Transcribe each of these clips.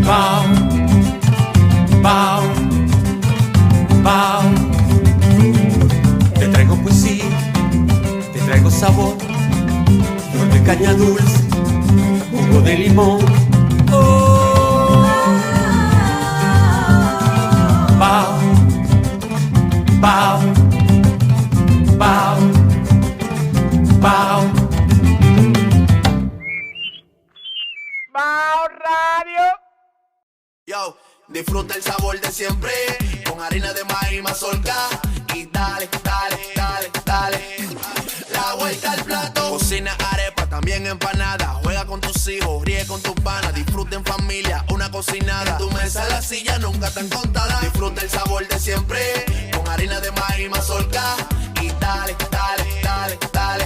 Bao, bao, bao. Te traigo poesía, te traigo sabor, flor de caña dulce, jugo de limón. Oh. Bao, bao, bao, bao. Bao Radio. Yo, disfruta el sabor de siempre con harina de maíz mazorca y dale, dale, dale, dale. La vuelta al plato. Cocina arepa, también empanada. Juega con tus hijos, ríe con tus panas. Disfruta en familia, una cocinada. En tu mesa la silla nunca tan contada. Disfruta el sabor de siempre con harina de maíz mazorca y dale, dale, dale, dale.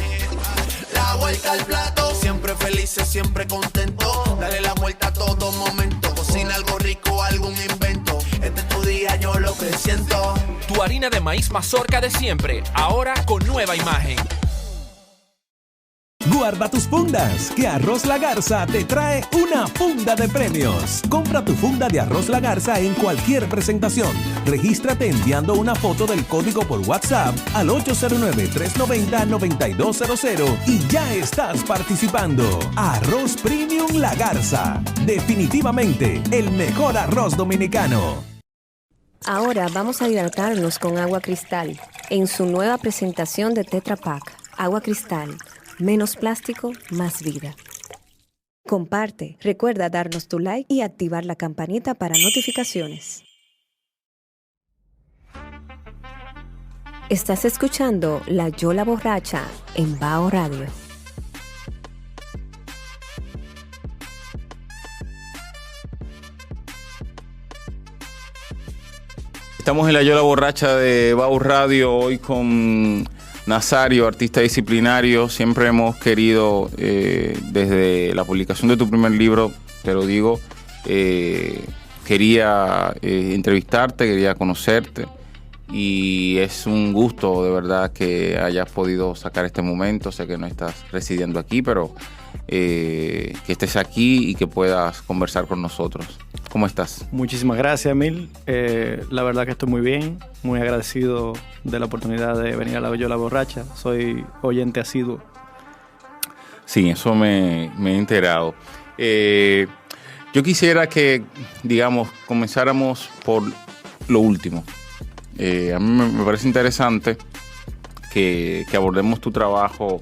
La vuelta al plato. Siempre felices, siempre contento. Dale la vuelta a todo momento. Cocina algo rico, algún invento. Este es tu día, yo lo que siento. Tu harina de maíz mazorca de siempre, ahora con nueva imagen. Guarda tus fundas, que Arroz La Garza te trae una funda de premios. Compra tu funda de Arroz La Garza en cualquier presentación. Regístrate enviando una foto del código por WhatsApp al 809-390-9200 y ya estás participando. Arroz Premium La Garza. Definitivamente el mejor arroz dominicano. Ahora vamos a hidratarnos con agua cristal en su nueva presentación de Tetra Pak. Agua cristal. Menos plástico, más vida. Comparte, recuerda darnos tu like y activar la campanita para notificaciones. Estás escuchando La Yola Borracha en Bao Radio. Estamos en La Yola Borracha de Bao Radio hoy con Nazario, artista disciplinario. Siempre hemos querido, desde la publicación de tu primer libro, te lo digo, quería entrevistarte, quería conocerte y es un gusto de verdad que hayas podido sacar este momento. Sé que no estás residiendo aquí, pero que estés aquí y que puedas conversar con nosotros. ¿Cómo estás? Muchísimas gracias, Emil. La verdad que estoy muy bien, muy agradecido de la oportunidad de venir a La Yola Borracha. Soy oyente asiduo. Sí, eso me he enterado. Yo quisiera que, digamos, comenzáramos por lo último. A mí me parece interesante que abordemos tu trabajo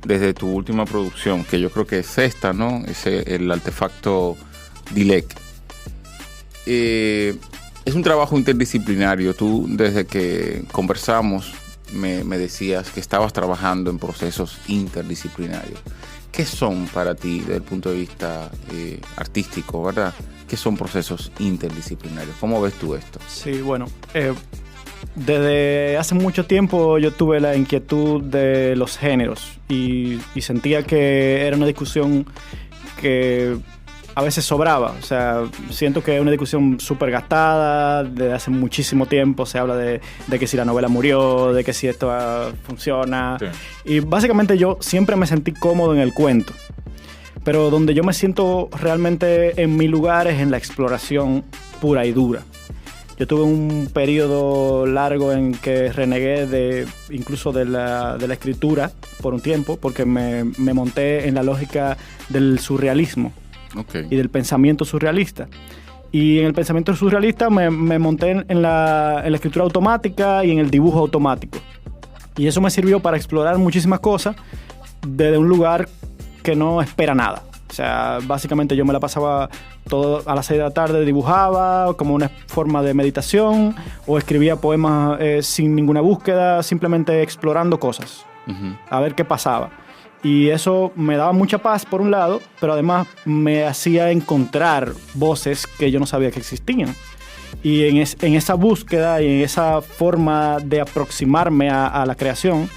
desde tu última producción, que yo creo que es esta, ¿no? Es el artefacto Dilek. Es un trabajo interdisciplinario. Tú, desde que conversamos, me decías que estabas trabajando en procesos interdisciplinarios. ¿Qué son para ti, desde el punto de vista artístico, verdad? ¿Qué son procesos interdisciplinarios? ¿Cómo ves tú esto? Sí, bueno, desde hace mucho tiempo yo tuve la inquietud de los géneros y sentía que era una discusión que a veces sobraba. O sea, siento que es una discusión súper gastada. Desde hace muchísimo tiempo se habla de que si la novela murió, de que si esto funciona. Sí. Y básicamente yo siempre me sentí cómodo en el cuento. Pero donde yo me siento realmente en mi lugar es en la exploración pura y dura. Yo tuve un periodo largo en que renegué incluso de la escritura por un tiempo, porque me monté en la lógica del surrealismo. Okay. Y del pensamiento surrealista. Y en el pensamiento surrealista me monté en la escritura automática y en el dibujo automático. Y eso me sirvió para explorar muchísimas cosas desde un lugar que no espera nada. O sea, básicamente yo me la pasaba todo a las 6 de la tarde, dibujaba como una forma de meditación o escribía poemas sin ninguna búsqueda, simplemente explorando cosas, a ver qué pasaba. Y eso me daba mucha paz por un lado, pero además me hacía encontrar voces que yo no sabía que existían. Y en esa búsqueda y en esa forma de aproximarme a la creación,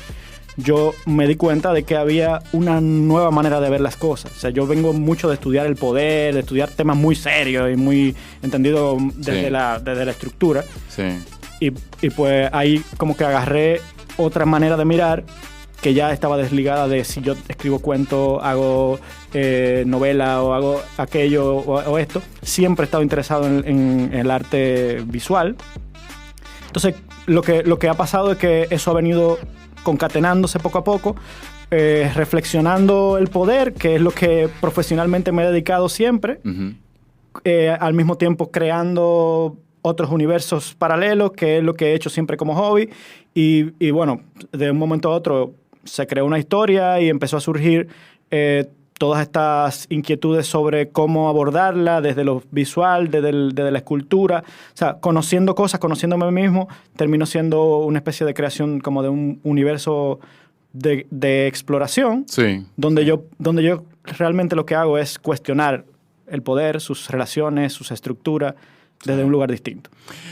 yo me di cuenta de que había una nueva manera de ver las cosas. O sea, yo vengo mucho de estudiar el poder, de estudiar temas muy serios y muy entendidos desde la estructura. Sí. Y pues ahí como que agarré otra manera de mirar que ya estaba desligada de si yo escribo cuento, hago novela o hago aquello o esto. Siempre he estado interesado en el arte visual. Entonces, lo que ha pasado es que eso ha venido concatenándose poco a poco, reflexionando el poder, que es lo que profesionalmente me he dedicado siempre, al mismo tiempo creando otros universos paralelos, que es lo que he hecho siempre como hobby. Y bueno, de un momento a otro se creó una historia y empezó a surgir todas estas inquietudes sobre cómo abordarla, desde lo visual, desde la escultura. O sea, conociendo cosas, conociéndome a mí mismo, terminó siendo una especie de creación como de un universo de exploración, Sí. donde yo realmente lo que hago es cuestionar el poder, sus relaciones, sus estructuras, desde un lugar distinto.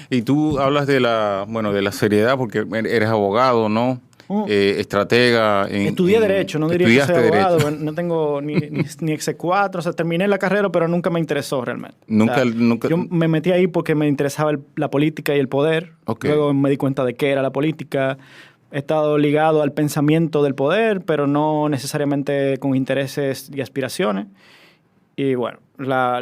Y tú hablas de la seriedad porque eres abogado, ¿no? Estratega. Estudié Derecho, no diría que soy estudiaste abogado, Derecho. no tengo ni exequatur, o sea, terminé la carrera, pero nunca me interesó realmente. Nunca. Yo me metí ahí porque me interesaba la política y el poder. Ok. Luego me di cuenta de qué era la política. He estado ligado al pensamiento del poder, pero no necesariamente con intereses y aspiraciones. Y bueno, la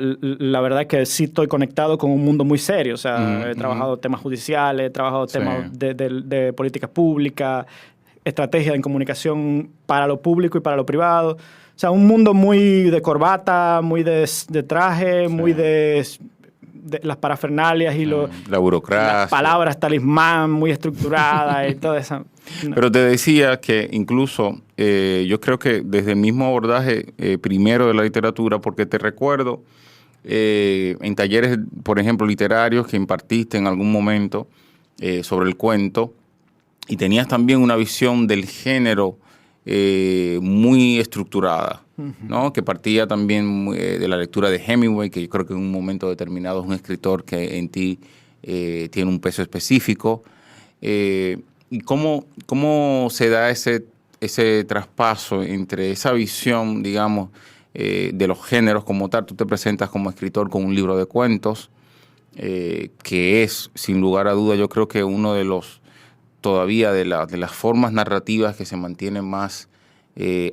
verdad es que sí estoy conectado con un mundo muy serio. O sea, he trabajado temas judiciales, he trabajado temas de políticas públicas, estrategia en comunicación para lo público y para lo privado. O sea, un mundo muy de corbata, muy de traje, muy de las parafernalias y La burocracia. las palabras talismán muy estructuradas y todo eso. No. Pero te decía que incluso yo creo que desde el mismo abordaje primero de la literatura, porque te recuerdo en talleres, por ejemplo, literarios que impartiste en algún momento sobre el cuento, y tenías también una visión del género muy estructurada, ¿no? Que partía también de la lectura de Hemingway, que yo creo que en un momento determinado es un escritor que en ti tiene un peso específico. ¿Y cómo se da ese traspaso entre esa visión, digamos, de los géneros como tal? Tú te presentas como escritor con un libro de cuentos, que es, sin lugar a duda, yo creo que uno de los todavía de las formas narrativas que se mantienen más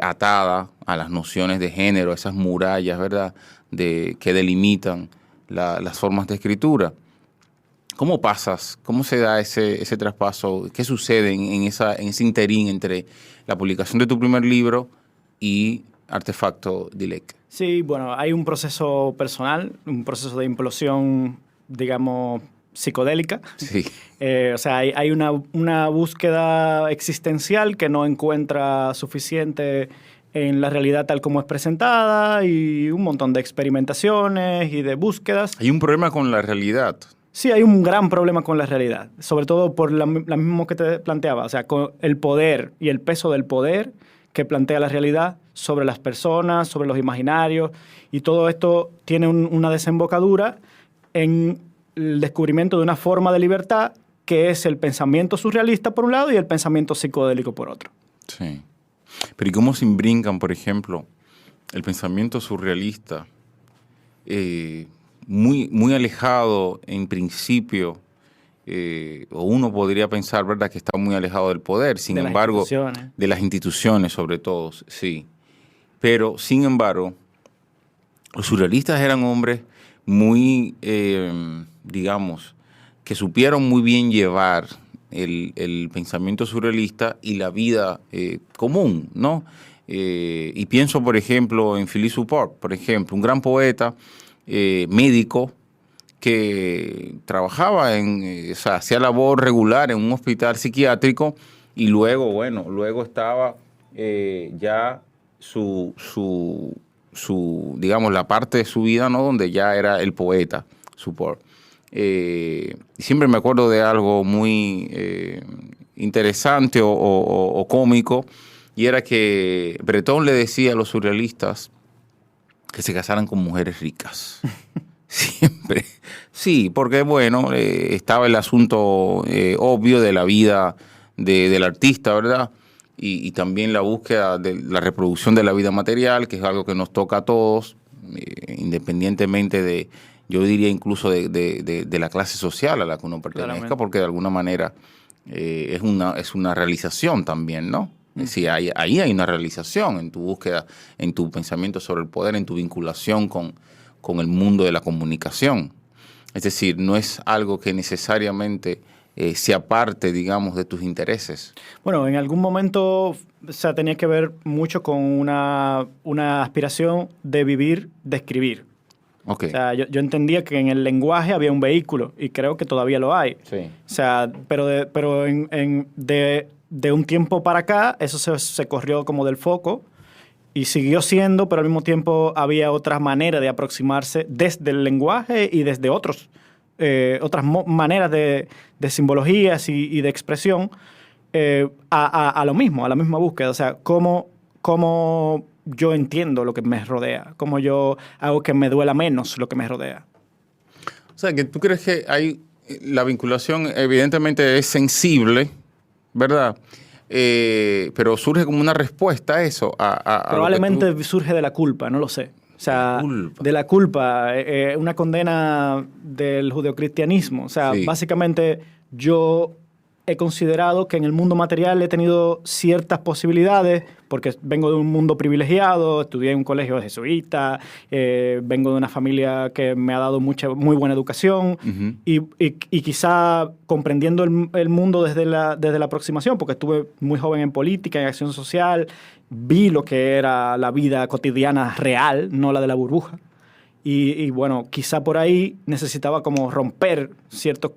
atada a las nociones de género, esas murallas, ¿verdad?, que delimitan las formas de escritura. ¿Cómo pasas? ¿Cómo se da ese traspaso? ¿Qué sucede en ese interín entre la publicación de tu primer libro y Artefacto Dilek? Sí, bueno, hay un proceso personal, un proceso de implosión, digamos, psicodélica. Sí. O sea, hay una búsqueda existencial que no encuentra suficiente en la realidad tal como es presentada, y un montón de experimentaciones y de búsquedas. Hay un problema con la realidad. Sí, hay un gran problema con la realidad, sobre todo por la misma que te planteaba, o sea, con el poder y el peso del poder que plantea la realidad sobre las personas, sobre los imaginarios, y todo esto tiene una desembocadura en el descubrimiento de una forma de libertad que es el pensamiento surrealista por un lado y el pensamiento psicodélico por otro. Sí. Pero ¿y cómo se imbrincan, por ejemplo, el pensamiento surrealista, muy alejado en principio, o uno podría pensar, ¿verdad?, que está muy alejado del poder, sin embargo, de las instituciones sobre todo, sí. Pero, sin embargo, los surrealistas eran hombres muy, digamos, que supieron muy bien llevar el pensamiento surrealista y la vida común, ¿no? Y pienso, por ejemplo, en Philippe Soupault, por ejemplo, un gran poeta, médico, que trabajaba o sea, hacía labor regular en un hospital psiquiátrico, y luego estaba ya digamos, la parte de su vida, ¿no?, donde ya era el poeta, Soupault. Siempre me acuerdo de algo muy interesante o cómico, y era que Breton le decía a los surrealistas que se casaran con mujeres ricas. Siempre. Sí, porque bueno, estaba el asunto obvio de la vida del artista, ¿verdad? Y también la búsqueda de la reproducción de la vida material, que es algo que nos toca a todos, independientemente de, yo diría incluso de la clase social a la que uno pertenezca, porque de alguna manera es una realización también, ¿no? Es decir, ahí hay una realización en tu búsqueda, en tu pensamiento sobre el poder, en tu vinculación con el mundo de la comunicación. Es decir, no es algo que necesariamente se aparte, digamos, de tus intereses. Bueno, en algún momento, o sea, tenía que ver mucho con una aspiración de vivir, de escribir. Okay. O sea, yo entendía que en el lenguaje había un vehículo y creo que todavía lo hay. Sí. O sea, pero de un tiempo para acá eso se corrió como del foco y siguió siendo, pero al mismo tiempo había otras maneras de aproximarse desde el lenguaje y desde otras maneras de simbologías y de expresión a lo mismo, a la misma búsqueda. O sea, cómo yo entiendo lo que me rodea, cómo yo hago que me duela menos lo que me rodea. O sea, que tú crees que la vinculación evidentemente es sensible, ¿verdad? Pero surge como una respuesta a eso. Probablemente surge de la culpa, no lo sé. O sea, de la culpa, una condena del judeocristianismo. O sea, sí. Básicamente yo he considerado que en el mundo material he tenido ciertas posibilidades porque vengo de un mundo privilegiado, estudié en un colegio jesuita, vengo de una familia que me ha dado muy buena educación y quizá comprendiendo el mundo desde la aproximación, porque estuve muy joven en política, en acción social, vi lo que era la vida cotidiana real, no la de la burbuja. Y bueno, quizá por ahí necesitaba como romper ciertos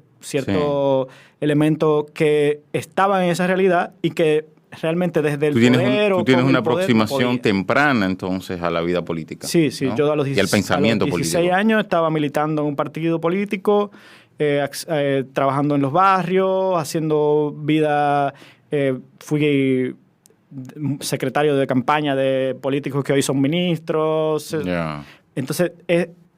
elementos que estaban en esa realidad y que realmente desde el poder tú tienes una aproximación temprana entonces a la vida política. Sí, ¿no? Yo a los 16 años estaba militando en un partido político, trabajando en los barrios, haciendo vida, fui secretario de campaña de políticos que hoy son ministros. Yeah. Entonces,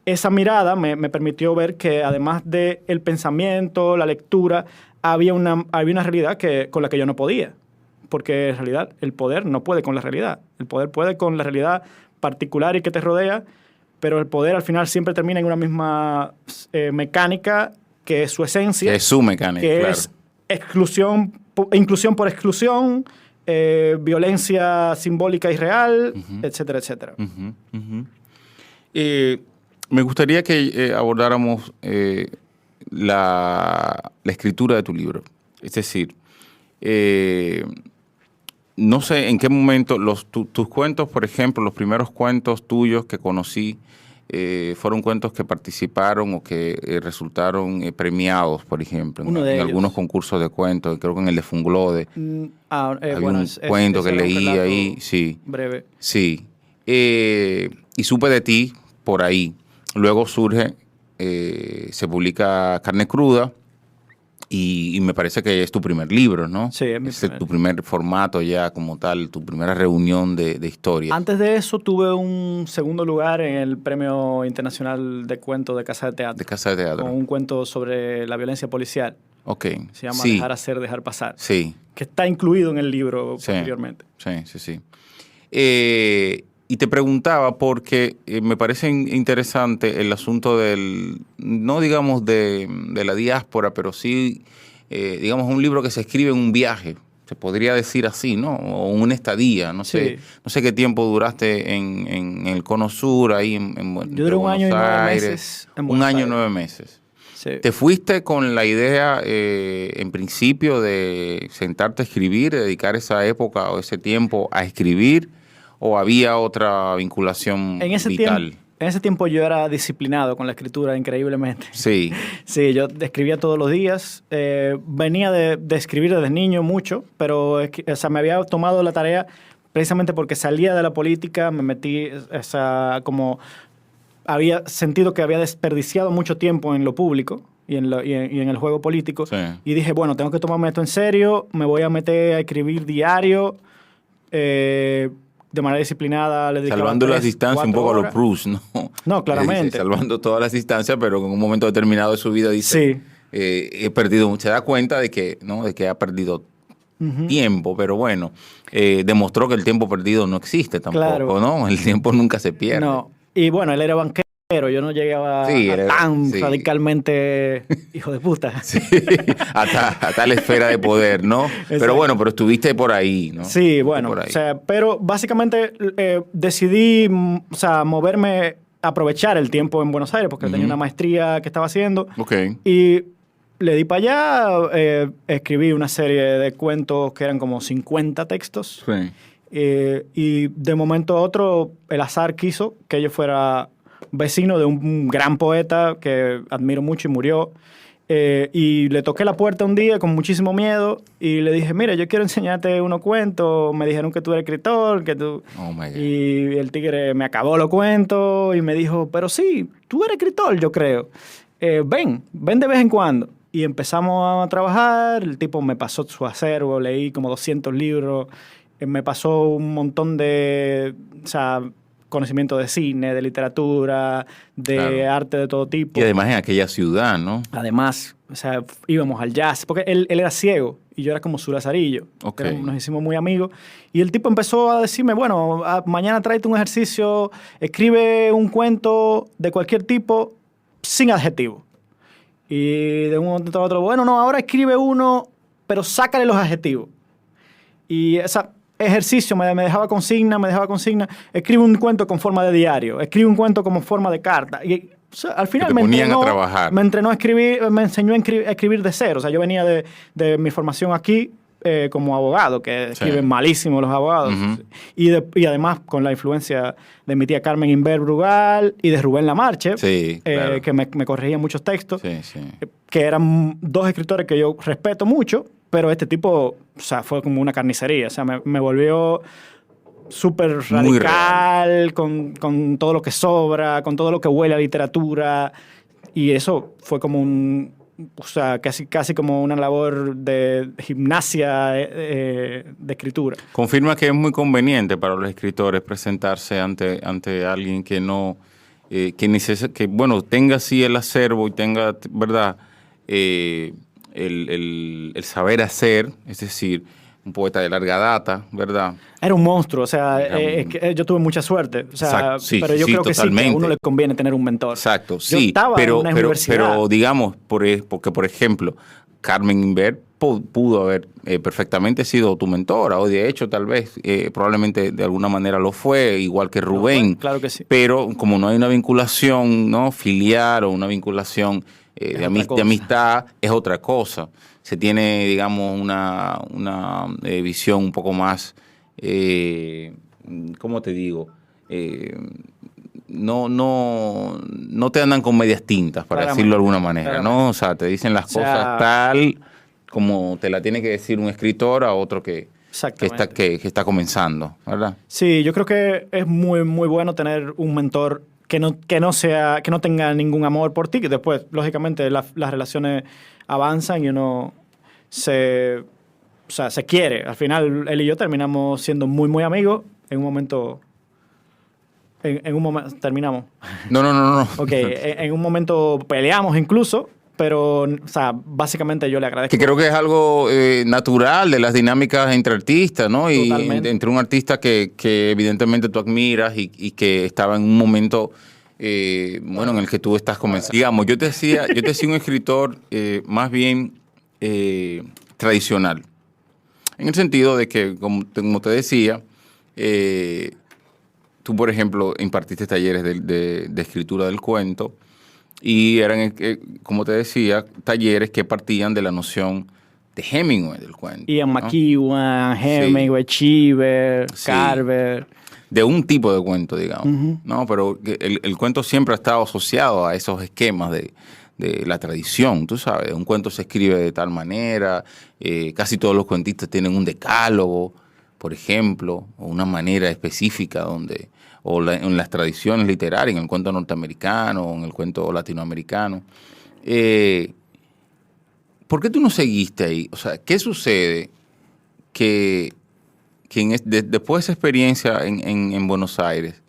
esa mirada me permitió ver que además del pensamiento, la lectura, había una realidad con la que yo no podía. Porque en realidad el poder no puede con la realidad. El poder puede con la realidad particular y que te rodea, pero el poder al final siempre termina en una misma mecánica que es su esencia. Que es su mecánica, que claro. Es inclusión por exclusión, violencia simbólica y real, etcétera, etcétera. Me gustaría que abordáramos la escritura de tu libro. Es decir, no sé en qué momento tus cuentos, por ejemplo, los primeros cuentos tuyos que conocí, fueron cuentos que participaron o que resultaron premiados, por ejemplo, en algunos concursos de cuentos. Creo que en el de Funglode había un cuento que leí ahí. Sí, breve. Sí. Y supe de ti por ahí. Luego se publica Carne Cruda y me parece que es tu primer libro, ¿no? Sí, es tu primer formato ya como tal, tu primera reunión de historia. Antes de eso tuve un segundo lugar en el Premio Internacional de Cuentos de Casa de Teatro. De Casa de Teatro. Con un cuento sobre la violencia policial. Ok. Se llama Dejar hacer, dejar pasar. Sí. Que está incluido en el libro posteriormente. Sí. Y te preguntaba porque me parece interesante el asunto no digamos de la diáspora, pero sí, digamos, un libro que se escribe en un viaje, se podría decir así, ¿no? O una estadía, no sé qué tiempo duraste en el Cono Sur, ahí en Yo duré un año y 9 meses. Un año y 9 meses. Sí. ¿Te fuiste con la idea, en principio, de sentarte a escribir, dedicar esa época o ese tiempo a escribir? ¿O había otra vinculación vital? En ese tiempo yo era disciplinado con la escritura, increíblemente. Sí. Sí, yo escribía todos los días. Venía de escribir desde niño mucho, pero me había tomado la tarea precisamente porque salía de la política, me metí, había sentido que había desperdiciado mucho tiempo en lo público y en el juego político. Sí. Y dije, bueno, tengo que tomarme esto en serio, me voy a meter a escribir diario, de manera disciplinada. Salvando las distancias un poco a los Proust, ¿no? No, claramente. Salvando todas las distancias, pero en un momento determinado de su vida dice, he perdido, se da cuenta de que ha perdido tiempo, pero bueno, demostró que el tiempo perdido no existe tampoco, claro. ¿No? El tiempo nunca se pierde. No, y bueno, él era banquero. pero yo no llegaba Sí, a tan sí. radicalmente hijo de puta. Sí, a tal esfera de poder, ¿no? Pero Exacto. bueno, pero estuviste por ahí, ¿no? Sí, Estuviste bueno, por ahí. o sea, pero básicamente decidí, o sea, moverme, aprovechar el tiempo en Buenos Aires, porque tenía una maestría que estaba haciendo. Ok. Y le di para allá, escribí una serie de cuentos que eran como 50 textos. Sí. Y de momento a otro, el azar quiso que yo fuera vecino de un gran poeta que admiro mucho y murió. Y le toqué la puerta un día con muchísimo miedo y le dije, mira, yo quiero enseñarte unos cuentos. Me dijeron que tú eres escritor, que tú... Oh, my God. Y el tigre me acabó los cuentos y me dijo, pero sí, tú eres escritor, yo creo. Ven de vez en cuando. Y empezamos a trabajar, el tipo me pasó su acervo, leí como 200 libros, me pasó un montón de, o sea, conocimiento de cine, de literatura, de Claro. arte de todo tipo. Y además en aquella ciudad, ¿no? Además, o sea, íbamos al jazz, porque él era ciego y yo era como su lazarillo. Ok. Nos hicimos muy amigos. Y el tipo empezó a decirme, bueno, mañana tráete un ejercicio, escribe un cuento de cualquier tipo sin adjetivo. Y de un momento a otro, bueno, no, ahora escribe uno, pero sácale los adjetivos. Y ese ejercicio me dejaba consigna, escribe un cuento con forma de diario, escribe un cuento como forma de carta. Y o sea, al final te ponían a trabajar. me entrenó a escribir, me enseñó a escribir de cero. O sea, yo venía de mi formación aquí como abogado, que escriben malísimo los abogados. Ujú. Y además con la influencia de mi tía Carmen Inver Brugal y de Rubén Lamarche, Sí, claro. que me corregía muchos textos, Sí, sí. que eran dos escritores que yo respeto mucho, pero este tipo, o sea, fue como una carnicería. O sea, me volvió súper Muy radical con todo lo que sobra, con todo lo que huele a literatura. Y eso fue como o sea, casi como una labor de gimnasia de escritura. Confirma que es muy conveniente para los escritores presentarse ante alguien que no, que bueno, tenga así el acervo y tenga, ¿verdad? El saber hacer, es decir, un poeta de larga data, ¿verdad? Era un monstruo, o sea, Era es que yo tuve mucha suerte, o sea, Exacto, sí, pero yo sí, creo que sí, que a totalmente. uno le conviene tener un mentor. Exacto, Yo sí, estaba en una universidad. pero digamos, porque por ejemplo, Carmen Inver pudo haber perfectamente sido tu mentora, o de hecho tal vez, probablemente de alguna manera lo fue, igual que Rubén. Claro que sí. Pero como no hay una vinculación, ¿no?, filial o una vinculación de amistad, es otra cosa. Se tiene, digamos, una visión un poco más, ¿cómo te digo? No te andan con medias tintas, para Claramente, decirlo de alguna manera, claramente. ¿no? O sea, te dicen las cosas tal como te la tiene que decir un escritor a otro que está comenzando, ¿verdad? Sí, yo creo que es muy, muy bueno tener un mentor que no tenga ningún amor por ti, que después, lógicamente, las relaciones avanzan y uno se quiere. Al final, él y yo terminamos siendo muy, muy amigos. En un momento terminamos. No. Ok, en un momento peleamos incluso, pero, o sea, básicamente yo le agradezco. Que creo que es algo natural de las dinámicas entre artistas, ¿no? Totalmente. Y entre un artista que evidentemente tú admiras y que estaba en un momento, bueno, en el que tú estás comenzando. Digamos, yo te decía un escritor más bien tradicional. En el sentido de que, como te decía, tú, por ejemplo, impartiste talleres de escritura del cuento y eran, como te decía, talleres que partían de la noción de Hemingway del cuento. Ian ¿no? McEwan, Hemingway, Cheever, Sí. Carver. De un tipo de cuento, digamos. ¿No? Pero el cuento siempre ha estado asociado a esos esquemas de la tradición, tú sabes. Un cuento se escribe de tal manera, casi todos los cuentistas tienen un decálogo, por ejemplo, o una manera específica en las tradiciones literarias, en el cuento norteamericano, en el cuento latinoamericano. ¿Por qué tú no seguiste ahí? O sea, ¿qué sucede que después de esa experiencia en Buenos Aires,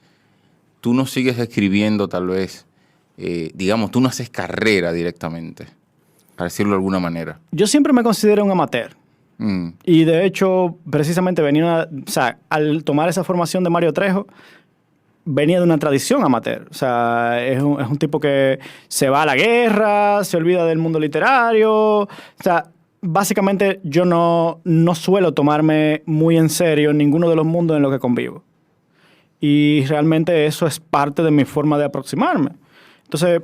tú no sigues escribiendo tal vez, digamos, tú no haces carrera directamente, para decirlo de alguna manera? Yo siempre me considero un amateur. Mm. Y de hecho, precisamente al tomar esa formación de Mario Trejo, venía de una tradición amateur. O sea, es un tipo que se va a la guerra, se olvida del mundo literario. O sea, básicamente yo no suelo tomarme muy en serio ninguno de los mundos en los que convivo. Y realmente eso es parte de mi forma de aproximarme. Entonces,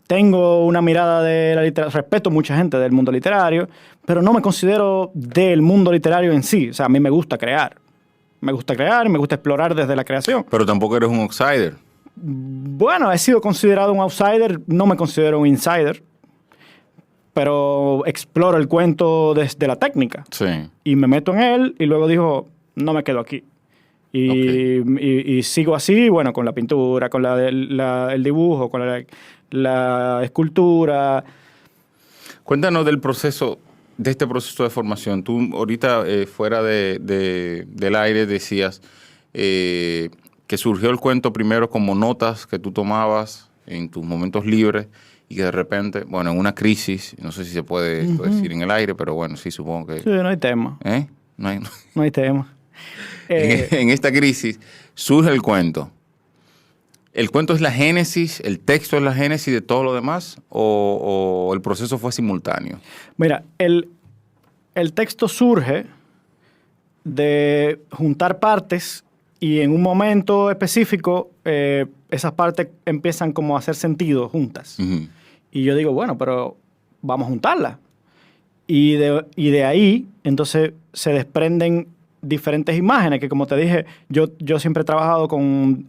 tengo una mirada de la literatura, respeto a mucha gente del mundo literario, pero no me considero del mundo literario en sí. O sea, a mí me gusta crear. Me gusta crear, me gusta explorar desde la creación. Pero tampoco eres un outsider. Bueno, he sido considerado un outsider, no me considero un insider, pero exploro el cuento desde la técnica. Sí. Y me meto en él y luego digo, no me quedo aquí. Y sigo así, bueno, con la pintura, con el dibujo, con la escultura. Cuéntanos del proceso, de este proceso de formación. Tú ahorita fuera del aire decías que surgió el cuento primero como notas que tú tomabas en tus momentos libres y que de repente, bueno, en una crisis, no sé si se puede decir en el aire, pero bueno, sí, supongo que... Sí, no hay tema. ¿Eh? No hay tema. En esta crisis surge el cuento. ¿El cuento es la génesis, el texto es la génesis de todo lo demás o el proceso fue simultáneo? Mira, el texto surge de juntar partes y en un momento específico esas partes empiezan como a hacer sentido juntas. Uh-huh. Y yo digo, bueno, pero vamos a juntarlas. Y de ahí, entonces, se desprenden diferentes imágenes que, como te dije, yo siempre he trabajado con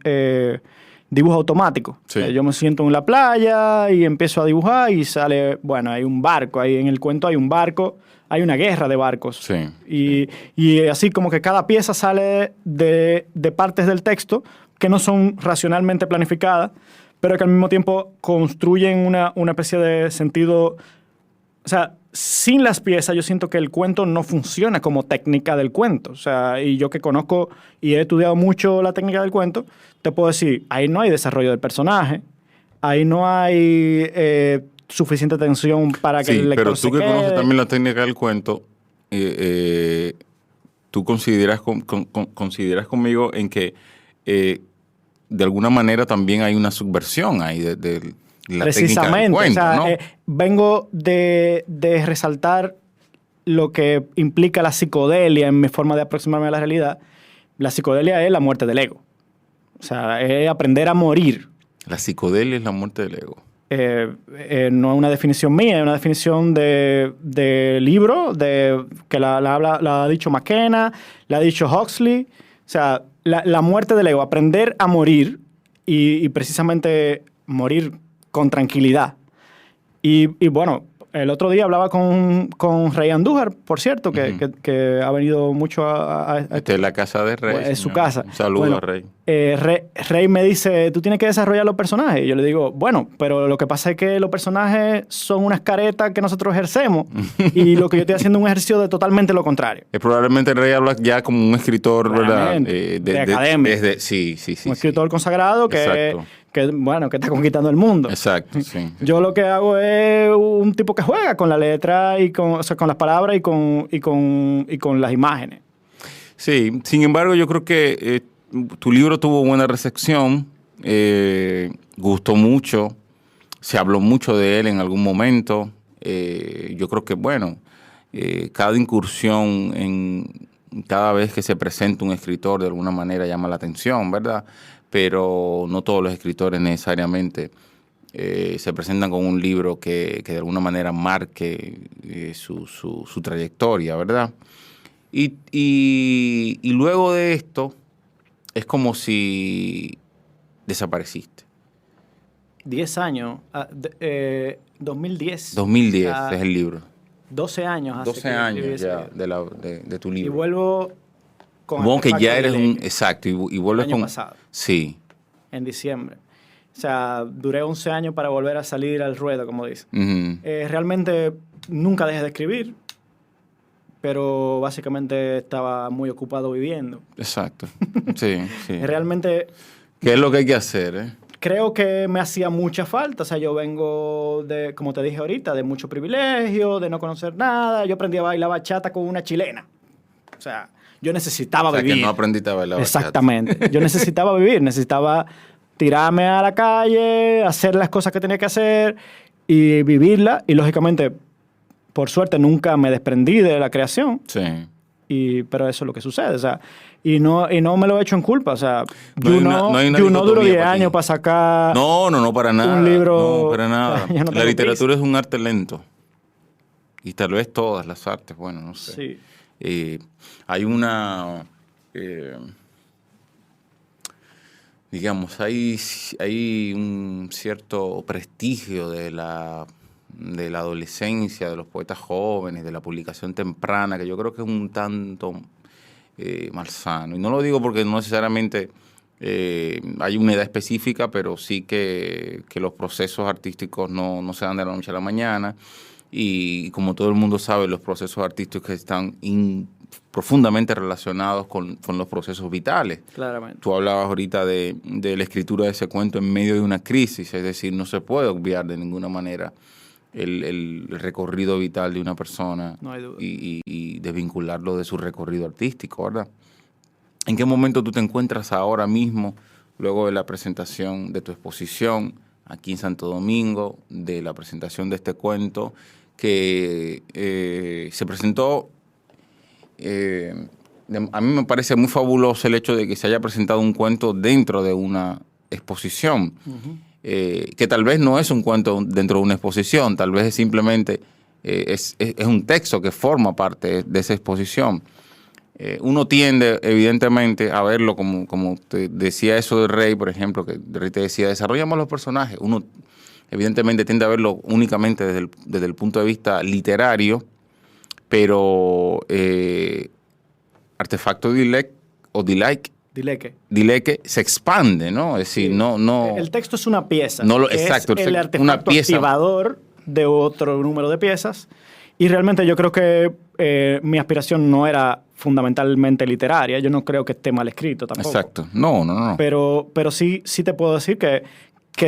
dibujo automático. Sí. Yo me siento en la playa y empiezo a dibujar y sale, bueno, hay un barco, ahí en el cuento hay un barco, hay una guerra de barcos. Sí. Y así como que cada pieza sale de partes del texto que no son racionalmente planificadas, pero que al mismo tiempo construyen una especie de sentido. O sea, sin las piezas yo siento que el cuento no funciona como técnica del cuento. O sea, y yo que conozco y he estudiado mucho la técnica del cuento, te puedo decir, ahí no hay desarrollo del personaje, ahí no hay suficiente tensión para que el lector pero tú se que quede. conoces también la técnica del cuento, tú consideras conmigo en que de alguna manera también hay una subversión ahí de la técnica del cuento, o sea, ¿no? Vengo de resaltar lo que implica la psicodelia en mi forma de aproximarme a la realidad. La psicodelia es la muerte del ego. O sea, es aprender a morir. La psicodelia es la muerte del ego. No es una definición mía, es una definición de libro, que la ha dicho McKenna, la ha dicho Huxley. O sea, la muerte del ego, aprender a morir y precisamente morir con tranquilidad. Y bueno, el otro día hablaba con Rey Andújar, por cierto, que ha venido mucho a Esta es la casa de Rey. Es su señor. casa. Un saludo a Rey. Rey me dice, tú tienes que desarrollar los personajes. Y yo le digo, bueno, pero lo que pasa es que los personajes son unas caretas que nosotros ejercemos y lo que yo estoy haciendo es un ejercicio de totalmente lo contrario. Probablemente Rey habla ya como un escritor, ¿verdad? De academia. Sí. Un escritor consagrado que está conquistando el mundo. Exacto, sí. Yo lo que hago es un tipo que juega con la letra y con las palabras y con las imágenes. Sí, sin embargo, yo creo que tu libro tuvo buena recepción, gustó mucho, se habló mucho de él en algún momento. Yo creo que, bueno, cada incursión cada vez que se presenta un escritor de alguna manera llama la atención, ¿verdad? Pero no todos los escritores necesariamente se presentan con un libro que de alguna manera marque su trayectoria, ¿verdad? Y luego de esto es como si desapareciste. 10 años, 2010. 2010 es el libro. 12 años hace 12 años ya de tu libro. Y vuelvo con Supongo que ya eres Artefacto un... Exacto, y vuelves el año con... pasado. Sí. En diciembre. O sea, duré 11 años para volver a salir al ruedo, como dicen. Uh-huh. Realmente nunca dejé de escribir, pero básicamente estaba muy ocupado viviendo. Exacto. Sí. Realmente... ¿Qué es lo que hay que hacer, Creo que me hacía mucha falta. O sea, yo vengo de, como te dije ahorita, de mucho privilegio, de no conocer nada. Yo aprendí a bailar bachata con una chilena. O sea, yo necesitaba O sea, vivir. que no aprendiste a bailar bachata. Exactamente. Yo necesitaba vivir, necesitaba tirarme a la calle, hacer las cosas que tenía que hacer y vivirla. Y lógicamente, por suerte, nunca me desprendí de la creación. Sí. Pero eso es lo que sucede. O sea, y no me lo he hecho en culpa. O sea, No hay no hay una yo no duro dicotomía 10 para ti. años para sacar No, para nada. un libro. No, para nada. Ya no tengo La literatura prisa. es un arte lento. Y tal vez todas las artes, bueno, no sé. Sí. Hay una... digamos, hay un cierto prestigio de la adolescencia, de los poetas jóvenes, de la publicación temprana, que yo creo que es un tanto malsano. Y no lo digo porque no necesariamente hay una edad específica, pero sí que los procesos artísticos no se dan de la noche a la mañana. Y como todo el mundo sabe, los procesos artísticos están profundamente relacionados con los procesos vitales. Claramente. Tú hablabas ahorita de la escritura de ese cuento en medio de una crisis, es decir, no se puede obviar de ninguna manera el recorrido vital de una persona, No hay duda. y desvincularlo de su recorrido artístico, ¿verdad? ¿En qué momento tú te encuentras ahora mismo, luego de la presentación de tu exposición aquí en Santo Domingo, de la presentación de este cuento que se presentó? A mí me parece muy fabuloso el hecho de que se haya presentado un cuento dentro de una exposición, que tal vez no es un cuento dentro de una exposición, tal vez es simplemente es un texto que forma parte de esa exposición. Uno tiende, evidentemente, a verlo como te decía eso de Rey, por ejemplo, que Rey te decía, desarrollamos los personajes. Uno, evidentemente, tiende a verlo únicamente desde el punto de vista literario, pero Artefacto Dileque se expande, ¿no? Es decir, Sí. no... El texto es una pieza. Exacto. Es el una artefacto pieza. activador de otro número de piezas. Y realmente yo creo que mi aspiración no era fundamentalmente literaria. Yo no creo que esté mal escrito tampoco. Exacto. No. Pero sí te puedo decir que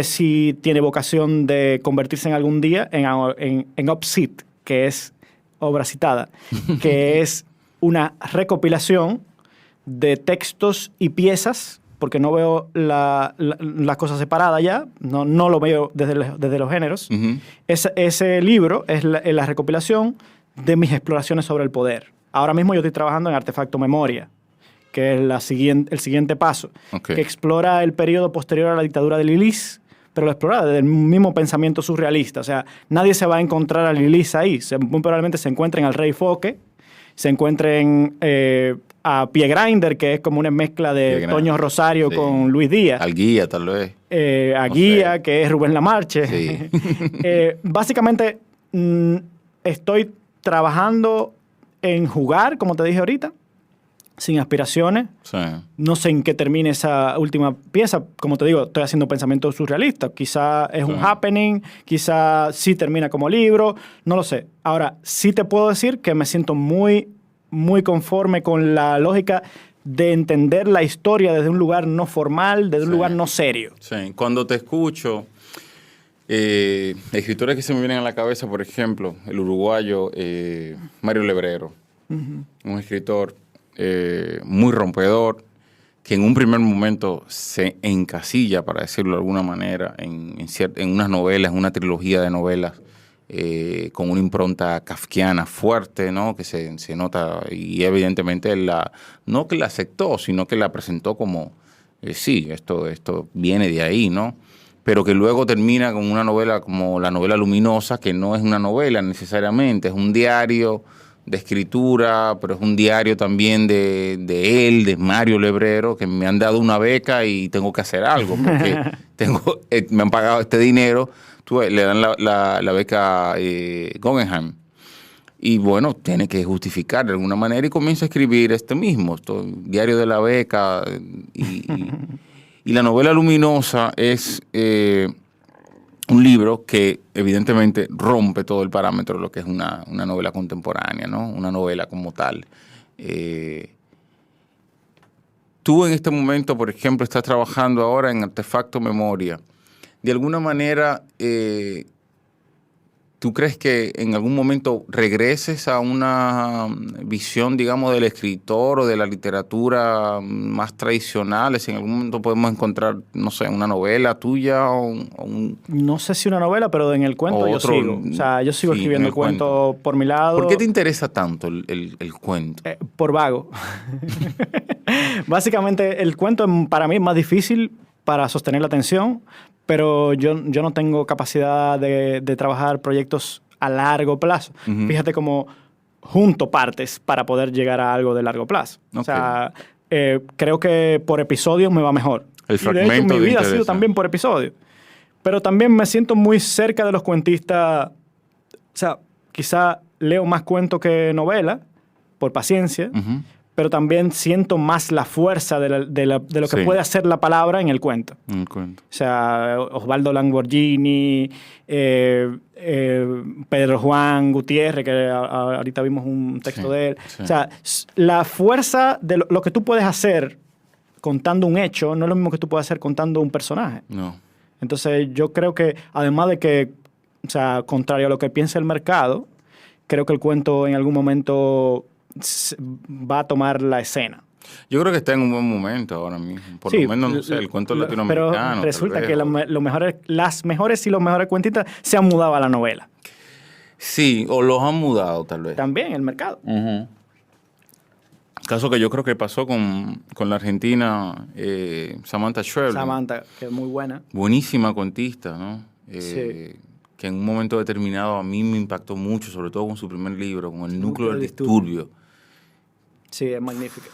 sí tiene vocación de convertirse en algún día en Obsit, que es obra citada, que es una recopilación de textos y piezas, porque no veo las cosas separadas ya, no lo veo desde los géneros. Uh-huh. Ese libro es la recopilación de mis exploraciones sobre el poder. Ahora mismo yo estoy trabajando en Artefacto Memoria, que es el siguiente paso, Okay. que explora el periodo posterior a la dictadura de Lilis, pero lo explora desde el mismo pensamiento surrealista. O sea, nadie se va a encontrar a Lilis ahí. Muy probablemente se encuentren al Rey Foque, se encuentren a Pie Grinder, que es como una mezcla de Toño Rosario con Luis Díaz. Al Guía, tal vez. A Guía, que es Rubén Lamarche. Sí. Básicamente, estoy trabajando en jugar, como te dije ahorita, sin aspiraciones. Sí. No sé en qué termine esa última pieza. Como te digo, estoy haciendo pensamiento surrealista. Quizá es un happening, quizá sí termina como libro, no lo sé. Ahora, sí te puedo decir que me siento muy, muy conforme con la lógica de entender la historia desde un lugar no formal, desde un lugar no serio. Sí. Cuando te escucho, escritores que se me vienen a la cabeza, por ejemplo, el uruguayo Mario Lebrero, un escritor muy rompedor, que en un primer momento se encasilla, para decirlo de alguna manera, en unas novelas, en una trilogía de novelas, con una impronta kafkiana fuerte, ¿no? Que se nota, y evidentemente él no que la aceptó, sino que la presentó como, sí, esto viene de ahí, ¿no? Pero que luego termina con una novela como La novela luminosa, que no es una novela necesariamente, es un diario de escritura, pero es un diario también de él, de Mario Lebrero, que me han dado una beca y tengo que hacer algo, porque me han pagado este dinero. Le dan la beca Guggenheim. Y bueno, tiene que justificar de alguna manera y comienza a escribir diario de la beca. Y La novela luminosa es un libro que evidentemente rompe todo el parámetro de lo que es una novela contemporánea, ¿no? Una novela como tal. Tú en este momento, por ejemplo, estás trabajando ahora en Artefacto Memoria. De alguna manera, ¿Tú crees que en algún momento regreses a una visión, digamos, del escritor o de la literatura más tradicionales? ¿En algún momento podemos encontrar, no sé, una novela tuya o un... No sé si una novela, pero en el cuento O yo otro, sigo. O sea, yo sigo sí, escribiendo en el cuento por mi lado. ¿Por qué te interesa tanto el cuento? Por vago. Básicamente, el cuento para mí es más difícil para sostener la atención, pero yo no tengo capacidad de trabajar proyectos a largo plazo. Fíjate cómo junto partes para poder llegar a algo de largo plazo. Okay. O sea, creo que por episodios me va mejor. El Y de hecho, fragmento mi te vida ha sido interesa. también por episodios. Pero también me siento muy cerca de los cuentistas. O sea, quizá leo más cuento que novela, por paciencia, Ujú. pero también siento más la fuerza de lo que Sí. puede hacer la palabra en el cuento. El cuento. O sea, Osvaldo Lamborghini, Pedro Juan Gutiérrez, que ahorita vimos un texto Sí, de él. sí. O sea, la fuerza de lo que tú puedes hacer contando un hecho no es lo mismo que tú puedes hacer contando un personaje. No. Entonces, yo creo que, además de que, o sea, contrario a lo que piensa el mercado, creo que el cuento en algún momento va a tomar la escena. Yo creo que está en un buen momento ahora mismo. Por Sí, lo menos, no sé, el cuento latinoamericano. Pero resulta tal vez, que las mejores y los mejores cuentistas se han mudado a la novela. Sí, o los han mudado tal vez. También el mercado. Ujú. Caso que yo creo que pasó con la argentina Samantha Schweblin. Samantha, que es muy buena. Buenísima cuentista, ¿no? Sí. Que en un momento determinado a mí me impactó mucho, sobre todo con su primer libro, con El núcleo del disturbio. Sí, es magnífica.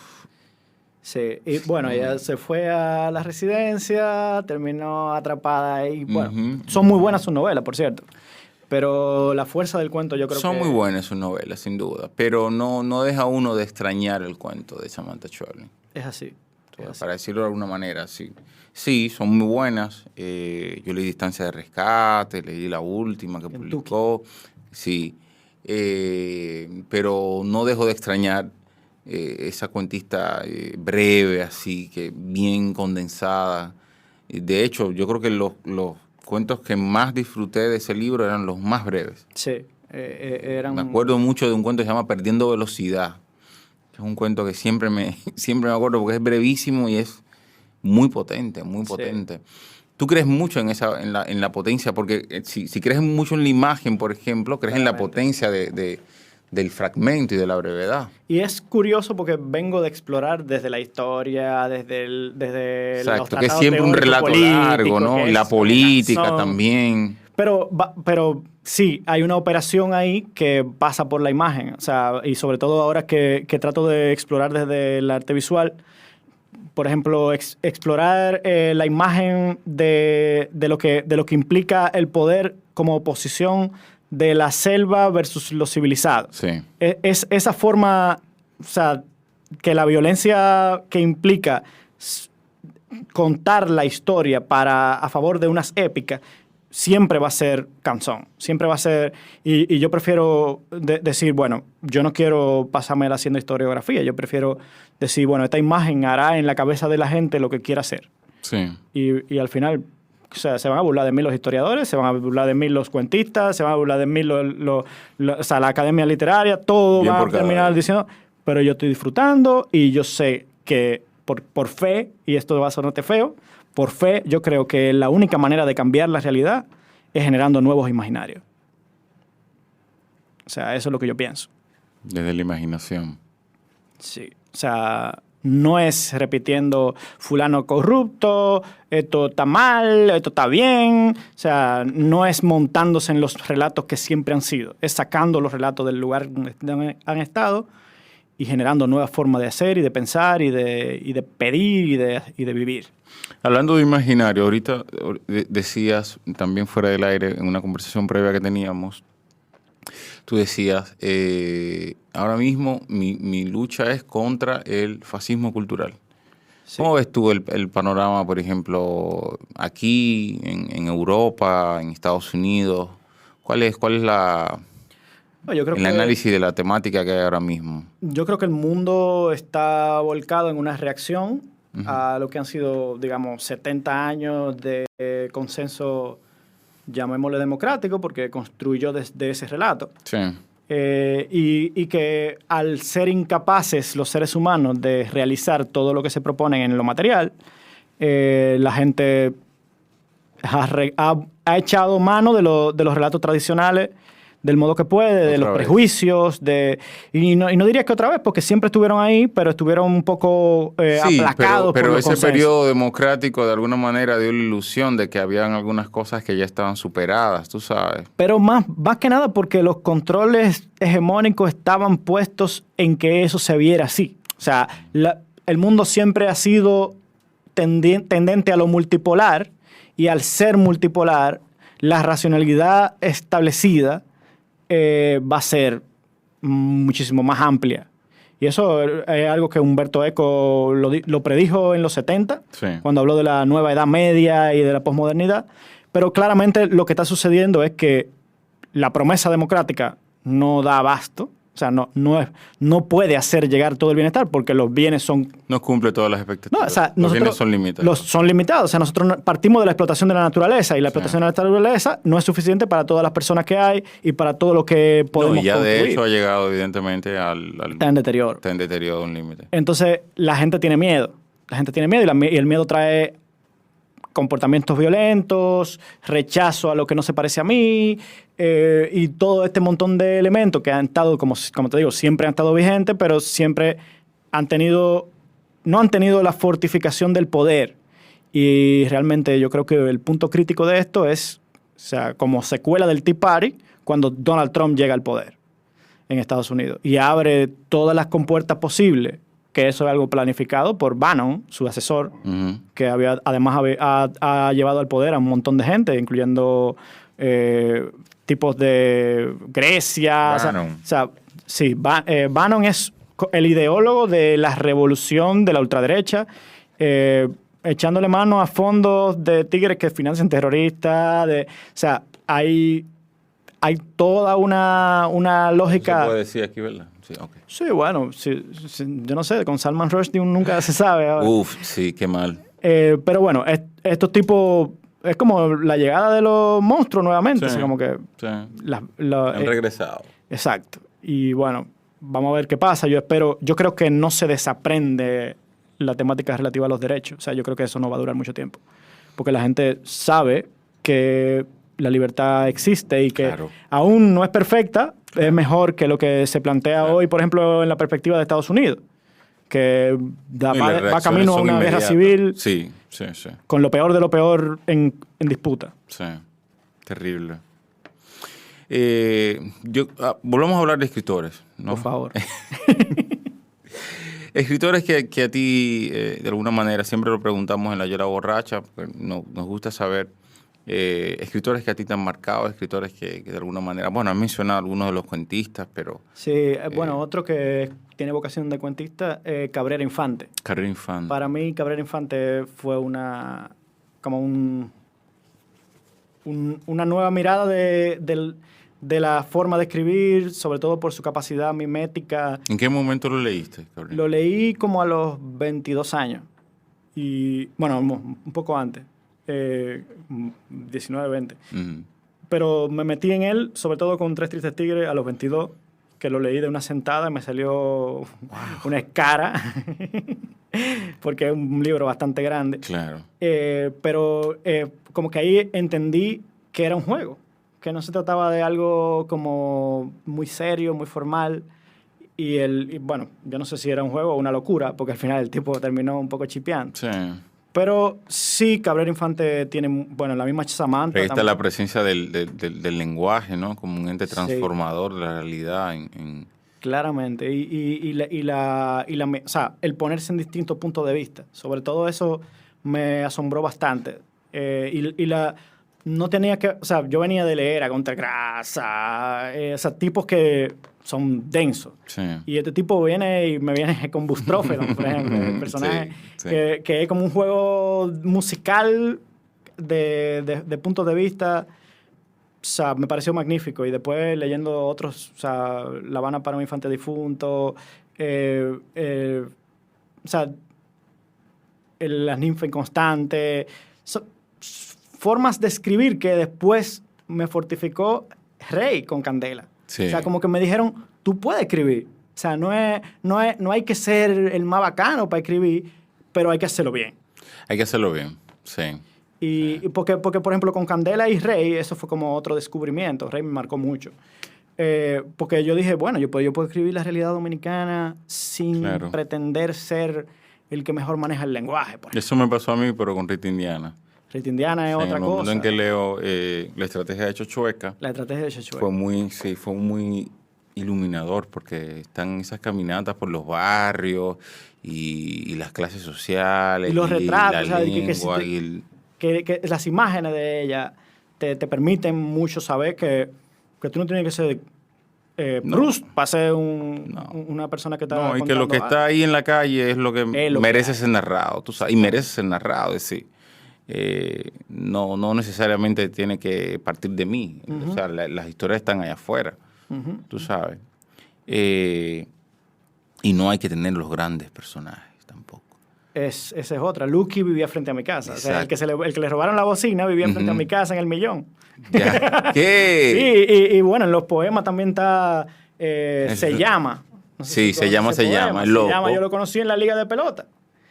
Sí, y bueno, ella se fue a la residencia, terminó atrapada ahí. Bueno, Ujú. son muy buenas sus novelas, por cierto. Pero la fuerza del cuento yo creo Son que... muy buenas sus novelas, sin duda, pero no deja uno de extrañar el cuento de Samantha Schweblin. Es así. Es así. Para decirlo de alguna manera, sí. Sí, son muy buenas. Yo leí Distancia de Rescate, leí la última que publicó. Sí. Pero no dejo de extrañar esa cuentista breve, así, que bien condensada. De hecho, yo creo que los cuentos que más disfruté de ese libro eran los más breves. Sí, eran... Me acuerdo mucho de un cuento que se llama Perdiendo Velocidad. Es un cuento que siempre me acuerdo porque es brevísimo y es muy potente, muy potente. Tú crees mucho en la potencia, porque si crees mucho en la imagen, por ejemplo, crees en la potencia del fragmento y de la brevedad. Y es curioso porque vengo de explorar desde la historia, desde los Exacto, que es tratados siempre un teóricos relato largo, políticos, ¿no? que Y la es política canción. también. Pero sí, hay una operación ahí que pasa por la imagen. O sea, y sobre todo ahora que trato de explorar desde el arte visual, por ejemplo, explorar la imagen de lo que implica el poder como oposición de la selva versus lo civilizado. Sí. Es esa forma, o sea, que la violencia que implica contar la historia a favor de unas épicas siempre va a ser canzón, siempre va a ser... Y yo prefiero decir, bueno, yo no quiero pasármela haciendo historiografía, yo prefiero decir, bueno, esta imagen hará en la cabeza de la gente lo que quiera hacer. Sí. Y al final, o sea, se van a burlar de mí los historiadores, se van a burlar de mí los cuentistas, se van a burlar de mí o sea, la academia literaria, todo Bien va a por cada terminar uno. diciendo, pero yo estoy disfrutando y yo sé que por fe, y esto va a sonarte feo, por fe yo creo que la única manera de cambiar la realidad es generando nuevos imaginarios. O sea, eso es lo que yo pienso. Desde la imaginación. Sí. O sea, no es repitiendo fulano corrupto, esto está mal, esto está bien. O sea, no es montándose en los relatos que siempre han sido. Es sacando los relatos del lugar donde han estado y generando nuevas formas de hacer y de pensar y de pedir y de vivir. Hablando de imaginario, ahorita decías, también fuera del aire, en una conversación previa que teníamos, tú decías, ahora mismo mi lucha es contra el fascismo cultural. Sí. ¿Cómo ves tú el panorama, por ejemplo, aquí, en Europa, en Estados Unidos? ¿Cuál es Yo creo el análisis de la temática que hay ahora mismo? Yo creo que el mundo está volcado en una reacción a lo que han sido, digamos, 70 años de consenso llamémosle democrático, porque construyó desde ese relato. Sí. Y que al ser incapaces los seres humanos de realizar todo lo que se proponen en lo material, la gente ha echado mano de los relatos tradicionales del modo que puede, de los prejuicios, y no diría que otra vez, porque siempre estuvieron ahí, pero estuvieron un poco aplacados pero por los ese consensos. periodo democrático de alguna manera dio la ilusión de que habían algunas cosas que ya estaban superadas, tú sabes. Pero más que nada porque los controles hegemónicos estaban puestos en que eso se viera así. O sea, el mundo siempre ha sido tendente a lo multipolar, y al ser multipolar, la racionalidad establecida va a ser muchísimo más amplia. Y eso es algo que Humberto Eco lo predijo en los 70, sí, cuando habló de la nueva Edad Media y de la posmodernidad. Pero claramente lo que está sucediendo es que la promesa democrática no da abasto. O sea, no puede hacer llegar todo el bienestar porque los bienes son... No cumple todas las expectativas. No, o sea, los bienes son limitados. Son limitados. O sea, nosotros partimos de la explotación de la naturaleza, y la explotación de la naturaleza no es suficiente para todas las personas que hay y para todo lo que podemos y ya construir. de hecho ha llegado evidentemente Está en deterioro. Está en deterioro de un límite. Entonces, la gente tiene miedo. La gente tiene miedo, y el miedo trae comportamientos violentos, rechazo a lo que no se parece a mí, y todo este montón de elementos que han estado, como te digo, siempre han estado vigentes, pero siempre no han tenido la fortificación del poder. Y realmente yo creo que el punto crítico de esto es, o sea, como secuela del Tea Party, cuando Donald Trump llega al poder en Estados Unidos y abre todas las compuertas posibles, que eso es algo planificado por Bannon, su asesor, que además ha llevado al poder a un montón de gente, incluyendo tipos de Grecia. Bannon es el ideólogo de la revolución de la ultraderecha, echándole mano a fondos de tigres que financian terroristas. Hay toda una lógica... Se puede decir aquí, ¿verdad? Sí, okay. Sí, bueno, yo no sé, con Salman Rushdie nunca se sabe. Ahora. Sí, qué mal. Pero bueno, estos tipos, es como la llegada de los monstruos nuevamente. Sí, así como que han regresado. Exacto. Y bueno, vamos a ver qué pasa. Yo creo que no se desaprende la temática relativa a los derechos. O sea, yo creo que eso no va a durar mucho tiempo. Porque la gente sabe que la libertad existe y que aún no es perfecta, es mejor que lo que se plantea hoy, por ejemplo, en la perspectiva de Estados Unidos, que va camino a una guerra civil con lo peor de lo peor en disputa. Sí, terrible. Volvamos a hablar de escritores, ¿no? Por favor. Escritores que a ti, de alguna manera, siempre lo preguntamos en La Llora Borracha, porque nos gusta saber... escritores que a ti te han marcado, escritores que de alguna manera... Bueno, has mencionado algunos de los cuentistas, pero... Sí, bueno, otro que tiene vocación de cuentista, Cabrera Infante. Cabrera Infante. Para mí, Cabrera Infante fue una nueva mirada de la forma de escribir, sobre todo por su capacidad mimética. ¿En qué momento lo leíste, Cabrera? Lo leí como a los 22 años. Y, bueno, un poco antes. 19, 20. Pero me metí en él, sobre todo con Tres Tristes Tigres, a los 22, que lo leí de una sentada y me salió una escara, porque es un libro bastante grande. Claro. Pero como que ahí entendí que era un juego, que no se trataba de algo como muy serio, muy formal. Y bueno, yo no sé si era un juego o una locura, porque al final el tipo terminó un poco chipeando. Sí. Pero sí, Cabrera Infante tiene, bueno, la misma Samantha. Ahí está la presencia del lenguaje, ¿no? Como un ente transformador de la realidad. Claramente. O sea, el ponerse en distintos puntos de vista. Sobre todo eso me asombró bastante. No tenía que... O sea, yo venía de leer a Contragrasa, o sea, tipos que son densos. Sí. Y este tipo viene con Bustrófilo, por ejemplo, el personaje, que es como un juego musical de puntos de vista. O sea, me pareció magnífico. Y después leyendo otros, o sea, La Habana para un infante difunto, o sea, Las ninfas inconstantes. formas de escribir que después me fortificó Rey con Candela. Sí. O sea, como que me dijeron, tú puedes escribir. O sea, no hay que ser el más bacano para escribir, pero hay que hacerlo bien. Hay que hacerlo bien, sí. Y porque, por ejemplo, con Candela y Rey, eso fue como otro descubrimiento. Rey me marcó mucho. Porque yo dije, bueno, yo puedo escribir la realidad dominicana sin pretender ser el que mejor maneja el lenguaje. Por ejemplo. Eso me pasó a mí, pero con Rita Indiana. Rita Indiana es otra cosa. En el momento en que leo La estrategia de Chochueca. La estrategia de Chochueca. Fue muy iluminador porque están esas caminatas por los barrios y las clases sociales. Y los retratos, la o sea, lengua, que las imágenes de ella te permiten mucho saber que tú no tienes que ser Proust para ser una persona que está No, y que lo que está ahí en la calle es lo que merece ser narrado, tú sabes, y merece ser narrado, es decir, no necesariamente tiene que partir de mí, o sea, las historias están allá afuera, tú sabes, y no hay que tener los grandes personajes tampoco. Esa es otra. Lucky vivía frente a mi casa. O sea, el que le robaron la bocina vivía frente a mi casa en El Millón. ¿Ya? ¿Qué? Sí, y bueno, en los poemas también está Se llama. No sé sí, si se llama, el loco. Se llama, yo lo conocí en la Liga de Pelota.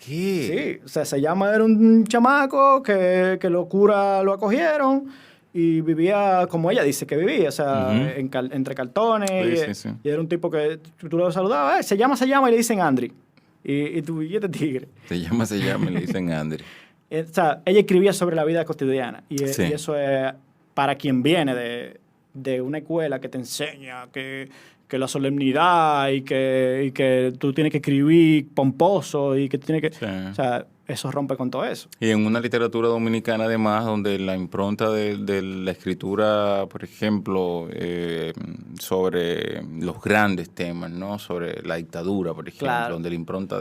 ¿Qué? Sí, o sea, Se llama era un chamaco que los curas lo acogieron y vivía como ella dice que vivía, o sea, entre cartones. Sí. Y era un tipo que tú lo saludabas, se llama, y le dicen Andri. Y tú, ¿y este tigre? Se llama, y le dicen Andri. O sea, ella escribía sobre la vida cotidiana. Y eso es para quien viene de una escuela que te enseña que la solemnidad y que tú tienes que escribir pomposo y que tienes que... Sí. O sea, eso rompe con todo eso. Y en una literatura dominicana, además, donde la impronta de la escritura, por ejemplo, sobre los grandes temas, ¿no? Sobre la dictadura, por ejemplo, Claro. donde la impronta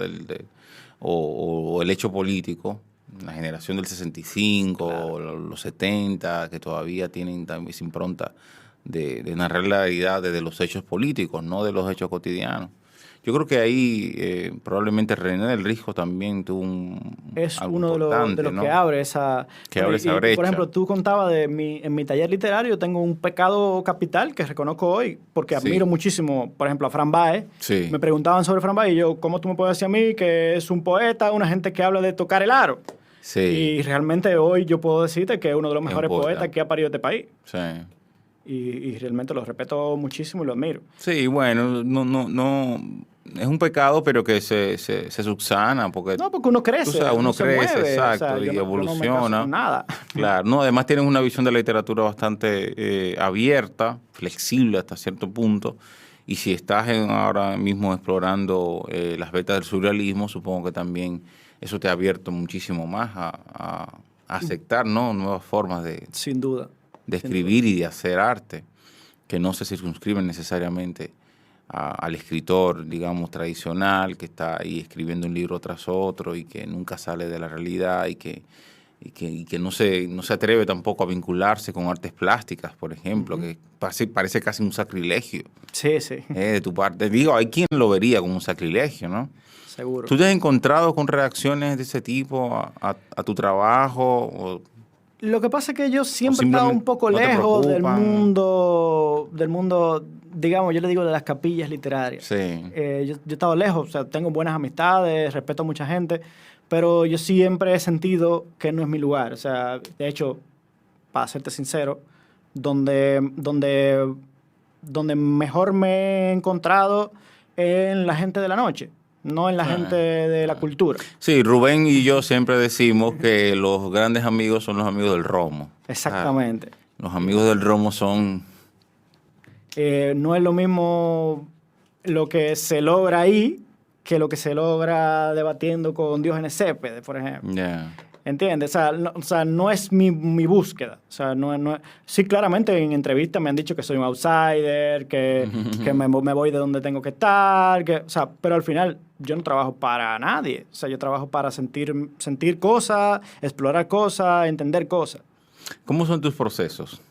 o el hecho político, la generación del 65, claro. o los 70, que todavía tienen también esa impronta de narrar la realidad desde los hechos políticos, no de los hechos cotidianos. Yo creo que ahí probablemente René del Risco también tuvo algo uno de los, ¿no? que abre esa brecha. Por ejemplo, tú contabas en mi taller literario tengo un pecado capital que reconozco hoy porque admiro muchísimo, por ejemplo, a Fran Báez. Sí. Me preguntaban sobre Fran Báez y yo, ¿cómo tú me puedes decir a mí que es un poeta, una gente que habla de tocar el aro? Sí. Y realmente hoy yo puedo decirte que es uno de los mejores poetas que ha parido este país. Sí. Y realmente lo respeto muchísimo y lo admiro. Sí, bueno, no es un pecado, pero que se subsana. Porque uno crece. O sea, uno crece, se mueve, exacto, o sea, y evoluciona. Yo no me caso con nada. Claro, no, además tienes una visión de la literatura bastante abierta, flexible hasta cierto punto. Y si estás ahora mismo explorando las vetas del surrealismo, supongo que también eso te ha abierto muchísimo más a aceptar, ¿no? Nuevas formas de... Sin duda. De escribir y de hacer arte, que no se circunscriben necesariamente al escritor, digamos, tradicional, que está ahí escribiendo un libro tras otro y que nunca sale de la realidad y que no se atreve tampoco a vincularse con artes plásticas, por ejemplo, que parece casi un sacrilegio. Sí. De tu parte. Digo, hay quien lo vería como un sacrilegio, ¿no? Seguro. ¿Tú te has encontrado con reacciones de ese tipo a tu trabajo? Lo que pasa es que yo siempre he estado un poco lejos del mundo, digamos, yo le digo de las capillas literarias. Sí. Yo he estado lejos, o sea, tengo buenas amistades, respeto a mucha gente, pero yo siempre he sentido que no es mi lugar. O sea, de hecho, para serte sincero, donde mejor me he encontrado es en la gente de la noche. No en la gente de la cultura. Sí, Rubén y yo siempre decimos que los grandes amigos son los amigos del romo. Exactamente. Los amigos del romo son... no es lo mismo lo que se logra ahí que lo que se logra debatiendo con Diógenes Céspedes, por ejemplo. Yeah. ¿Entiendes? O sea, no es mi búsqueda. O sea, sí, claramente en entrevistas me han dicho que soy un outsider, que me voy de donde tengo que estar, o sea, pero al final yo no trabajo para nadie. O sea, yo trabajo para sentir cosas, explorar cosas, entender cosas. ¿Cómo son tus procesos?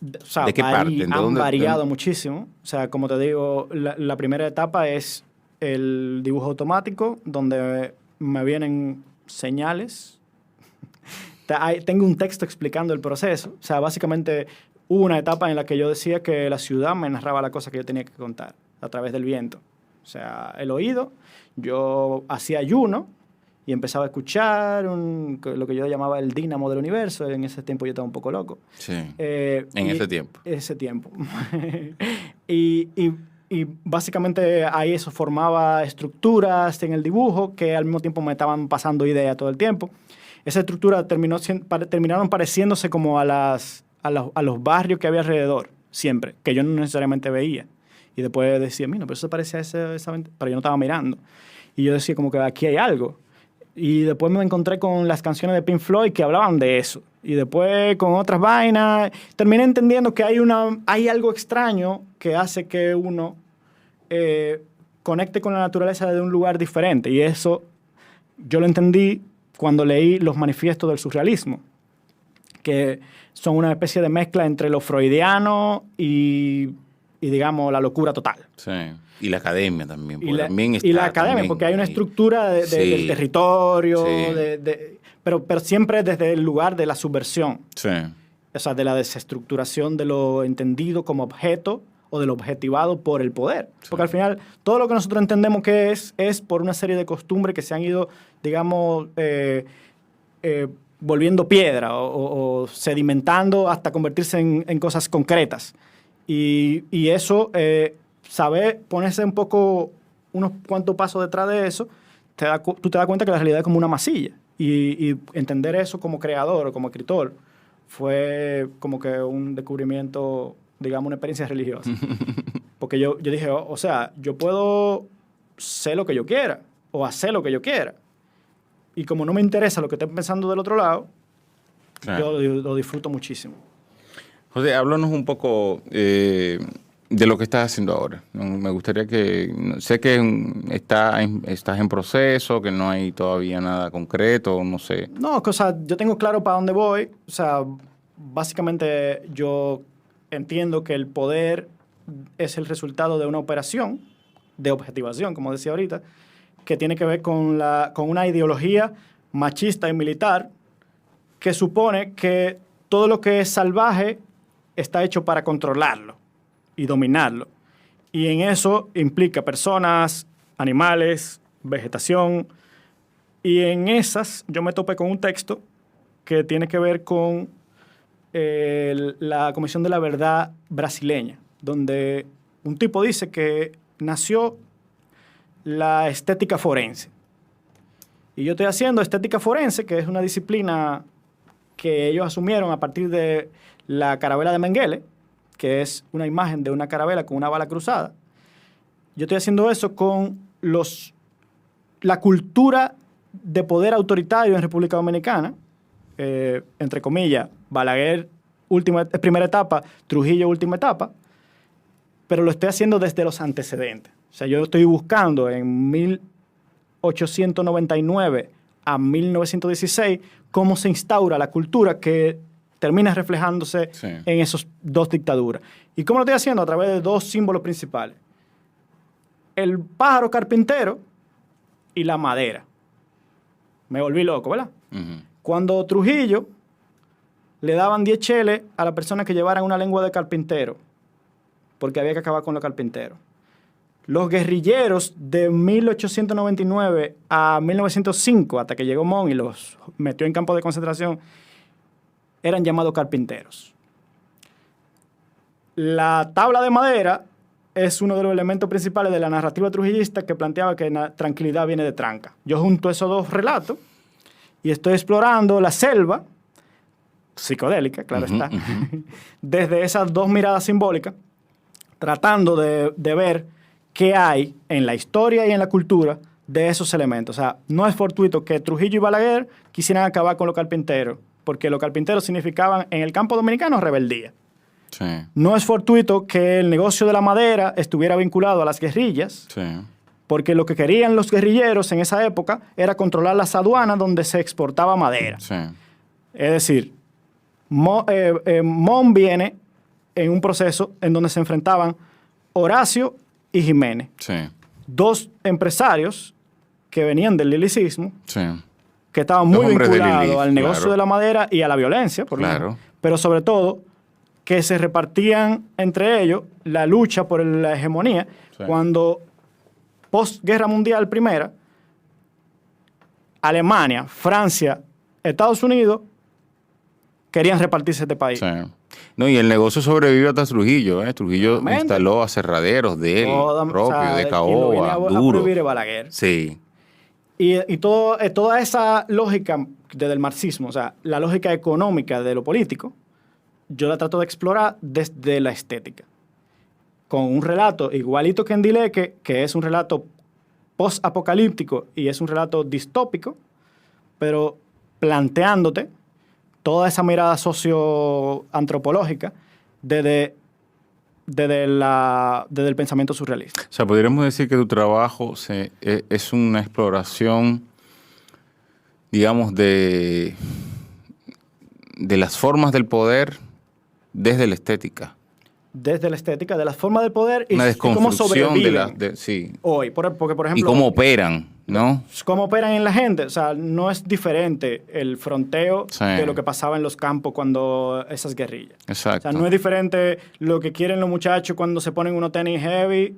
O sea, ¿de qué parte? Han variado muchísimo. O sea, como te digo, la primera etapa es el dibujo automático, donde me vienen señales Tengo un texto explicando el proceso. O sea, básicamente hubo una etapa en la que yo decía que la ciudad me narraba la cosa que yo tenía que contar a través del viento. O sea, el oído, yo hacía ayuno y empezaba a escuchar lo que yo llamaba el dínamo del universo. En ese tiempo yo estaba un poco loco. Sí, en ese tiempo. Ese tiempo. y básicamente ahí eso formaba estructuras en el dibujo que al mismo tiempo me estaban pasando ideas todo el tiempo. Esa estructura terminaron pareciéndose como a los barrios que había alrededor, siempre, que yo no necesariamente veía. Y después decía, mira, pero eso parece a esa ventana, pero yo no estaba mirando. Y yo decía como que aquí hay algo. Y después me encontré con las canciones de Pink Floyd que hablaban de eso. Y después con otras vainas. Terminé entendiendo que hay algo extraño que hace que uno conecte con la naturaleza de un lugar diferente. Y eso yo lo entendí cuando leí los manifiestos del surrealismo, que son una especie de mezcla entre lo freudiano y digamos, la locura total. Sí. Y la academia también. Y la academia, porque hay una estructura del territorio, sí. Pero siempre desde el lugar de la subversión. Sí. O sea, de la desestructuración de lo entendido como objeto o de lo objetivado por el poder. Sí. Porque al final, todo lo que nosotros entendemos que es por una serie de costumbres que se han ido, digamos, volviendo piedra o sedimentando hasta convertirse en cosas concretas. Y eso, saber ponerse un poco, unos cuantos pasos detrás de eso, tú te das cuenta que la realidad es como una masilla. Y entender eso como creador o como escritor fue como que un descubrimiento, digamos, una experiencia religiosa. Porque yo dije, o sea, yo puedo ser lo que yo quiera o hacer lo que yo quiera. Y como no me interesa lo que esté pensando del otro lado, claro, yo lo disfruto muchísimo. José, háblanos un poco de lo que estás haciendo ahora. Me gustaría que... Sé que estás en proceso, que no hay todavía nada concreto, no sé. No, o sea, yo tengo claro para dónde voy. O sea, básicamente yo entiendo que el poder es el resultado de una operación de objetivación, como decía ahorita, que tiene que ver con una ideología machista y militar que supone que todo lo que es salvaje está hecho para controlarlo y dominarlo. Y en eso implica personas, animales, vegetación. Y en esas yo me topé con un texto que tiene que ver con la Comisión de la Verdad brasileña, donde un tipo dice que nació la estética forense. Y yo estoy haciendo estética forense, que es una disciplina que ellos asumieron a partir de la carabela de Mengele, que es una imagen de una carabela con una bala cruzada. Yo estoy haciendo eso con la cultura de poder autoritario en República Dominicana, entre comillas, Balaguer, primera etapa, Trujillo, última etapa, pero lo estoy haciendo desde los antecedentes. O sea, yo estoy buscando en 1899 a 1916 cómo se instaura la cultura que termina reflejándose en esas dos dictaduras. ¿Y cómo lo estoy haciendo? A través de dos símbolos principales. El pájaro carpintero y la madera. Me volví loco, ¿verdad? Uh-huh. Cuando Trujillo le daban 10 cheles a la persona que llevaran una lengua de carpintero, porque había que acabar con los carpinteros. Los guerrilleros de 1899 a 1905, hasta que llegó Mon y los metió en campos de concentración, eran llamados carpinteros. La tabla de madera es uno de los elementos principales de la narrativa trujillista que planteaba que la tranquilidad viene de tranca. Yo junto esos dos relatos y estoy explorando la selva, psicodélica, claro está, desde esas dos miradas simbólicas, tratando de ver qué hay en la historia y en la cultura de esos elementos. O sea, no es fortuito que Trujillo y Balaguer quisieran acabar con los carpinteros, porque los carpinteros significaban en el campo dominicano rebeldía. Sí. No es fortuito que el negocio de la madera estuviera vinculado a las guerrillas, sí, porque lo que querían los guerrilleros en esa época era controlar las aduanas donde se exportaba madera. Sí. Es decir, Mon viene en un proceso en donde se enfrentaban Horacio y Jiménez. Sí. Dos empresarios que venían del lilicismo, sí, que estaban muy hombres de vinculados Lilith, al negocio claro. de la madera y a la violencia, por lo Claro. menos. Pero sobre todo, que se repartían entre ellos la lucha por la hegemonía, Sí. cuando post-guerra mundial primera, Alemania, Francia, Estados Unidos querían repartirse este país. Sí. No, y el negocio sobrevive hasta Trujillo. Trujillo Totalmente. instaló acerraderos de él, Toda- propio, o sea, de quien lo caoba, viene a duro. prohibir es Balaguer. Sí, Y toda esa lógica desde el marxismo, o sea, la lógica económica de lo político, yo la trato de explorar desde la estética. Con un relato igualito que en Dileque, que es un relato post-apocalíptico y es un relato distópico, pero planteándote toda esa mirada socioantropológica desde el pensamiento surrealista. o sea, podríamos decir que tu trabajo es una exploración, digamos, de las formas del poder desde la estética. Desde la estética, de las formas del poder y, Una y cómo desconstrucción sobreviven sí. hoy. Porque, por Y ejemplo, cómo operan, ¿no? cómo operan en la gente. O sea, no es diferente el fronteo Sí. de lo que pasaba en los campos cuando esas guerrillas. Exacto. O sea, no es diferente lo que quieren los muchachos cuando se ponen unos tenis heavy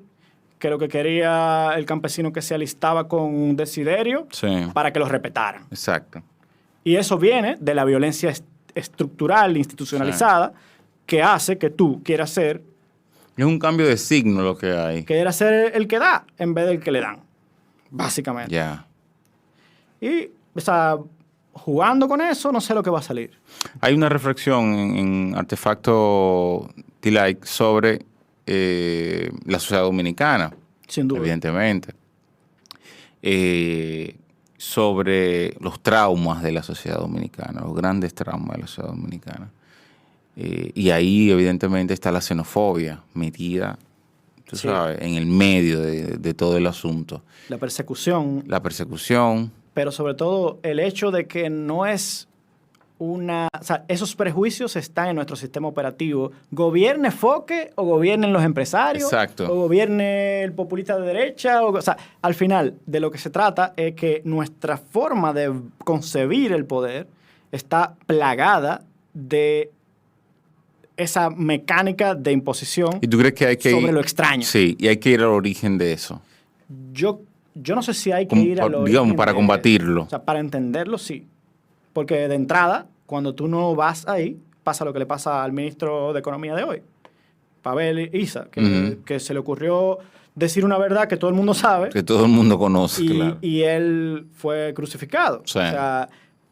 que lo que quería el campesino que se alistaba con un desiderio Sí. para que los respetaran. Exacto. Y eso viene de la violencia estructural, institucionalizada, que hace que tú quieras ser, Es un cambio de signo lo que hay. el que da en vez del que le dan, básicamente. Ya. Y, o sea, jugando con eso, no sé lo que va a salir. Hay una reflexión en Artefacto T-Like sobre la sociedad dominicana, Sin duda. evidentemente. Sobre los traumas de la sociedad dominicana, los grandes traumas de la sociedad dominicana. Y ahí, evidentemente, está la xenofobia metida, tú Sí. sabes, en el medio de todo el asunto. La persecución, La persecución, pero sobre todo el hecho de que no es o sea, esos prejuicios están en nuestro sistema operativo. Gobierne Foque o gobiernen los empresarios. Exacto. O gobierne el populista de derecha. O sea, al final de lo que se trata es que nuestra forma de concebir el poder está plagada de esa mecánica de imposición ¿y tú crees que hay que sobre ir? lo extraño. Sí, y hay que ir al origen de eso. Yo no sé si hay que Como ir a lo digamos, para combatirlo. O sea, para entenderlo, sí. Porque de entrada, cuando tú no vas ahí, pasa lo que le pasa al ministro de Economía de hoy, Pavel Issa, que se le ocurrió decir una verdad que todo el mundo sabe Que todo el mundo conoce, claro. y él fue crucificado. Sí. O sea,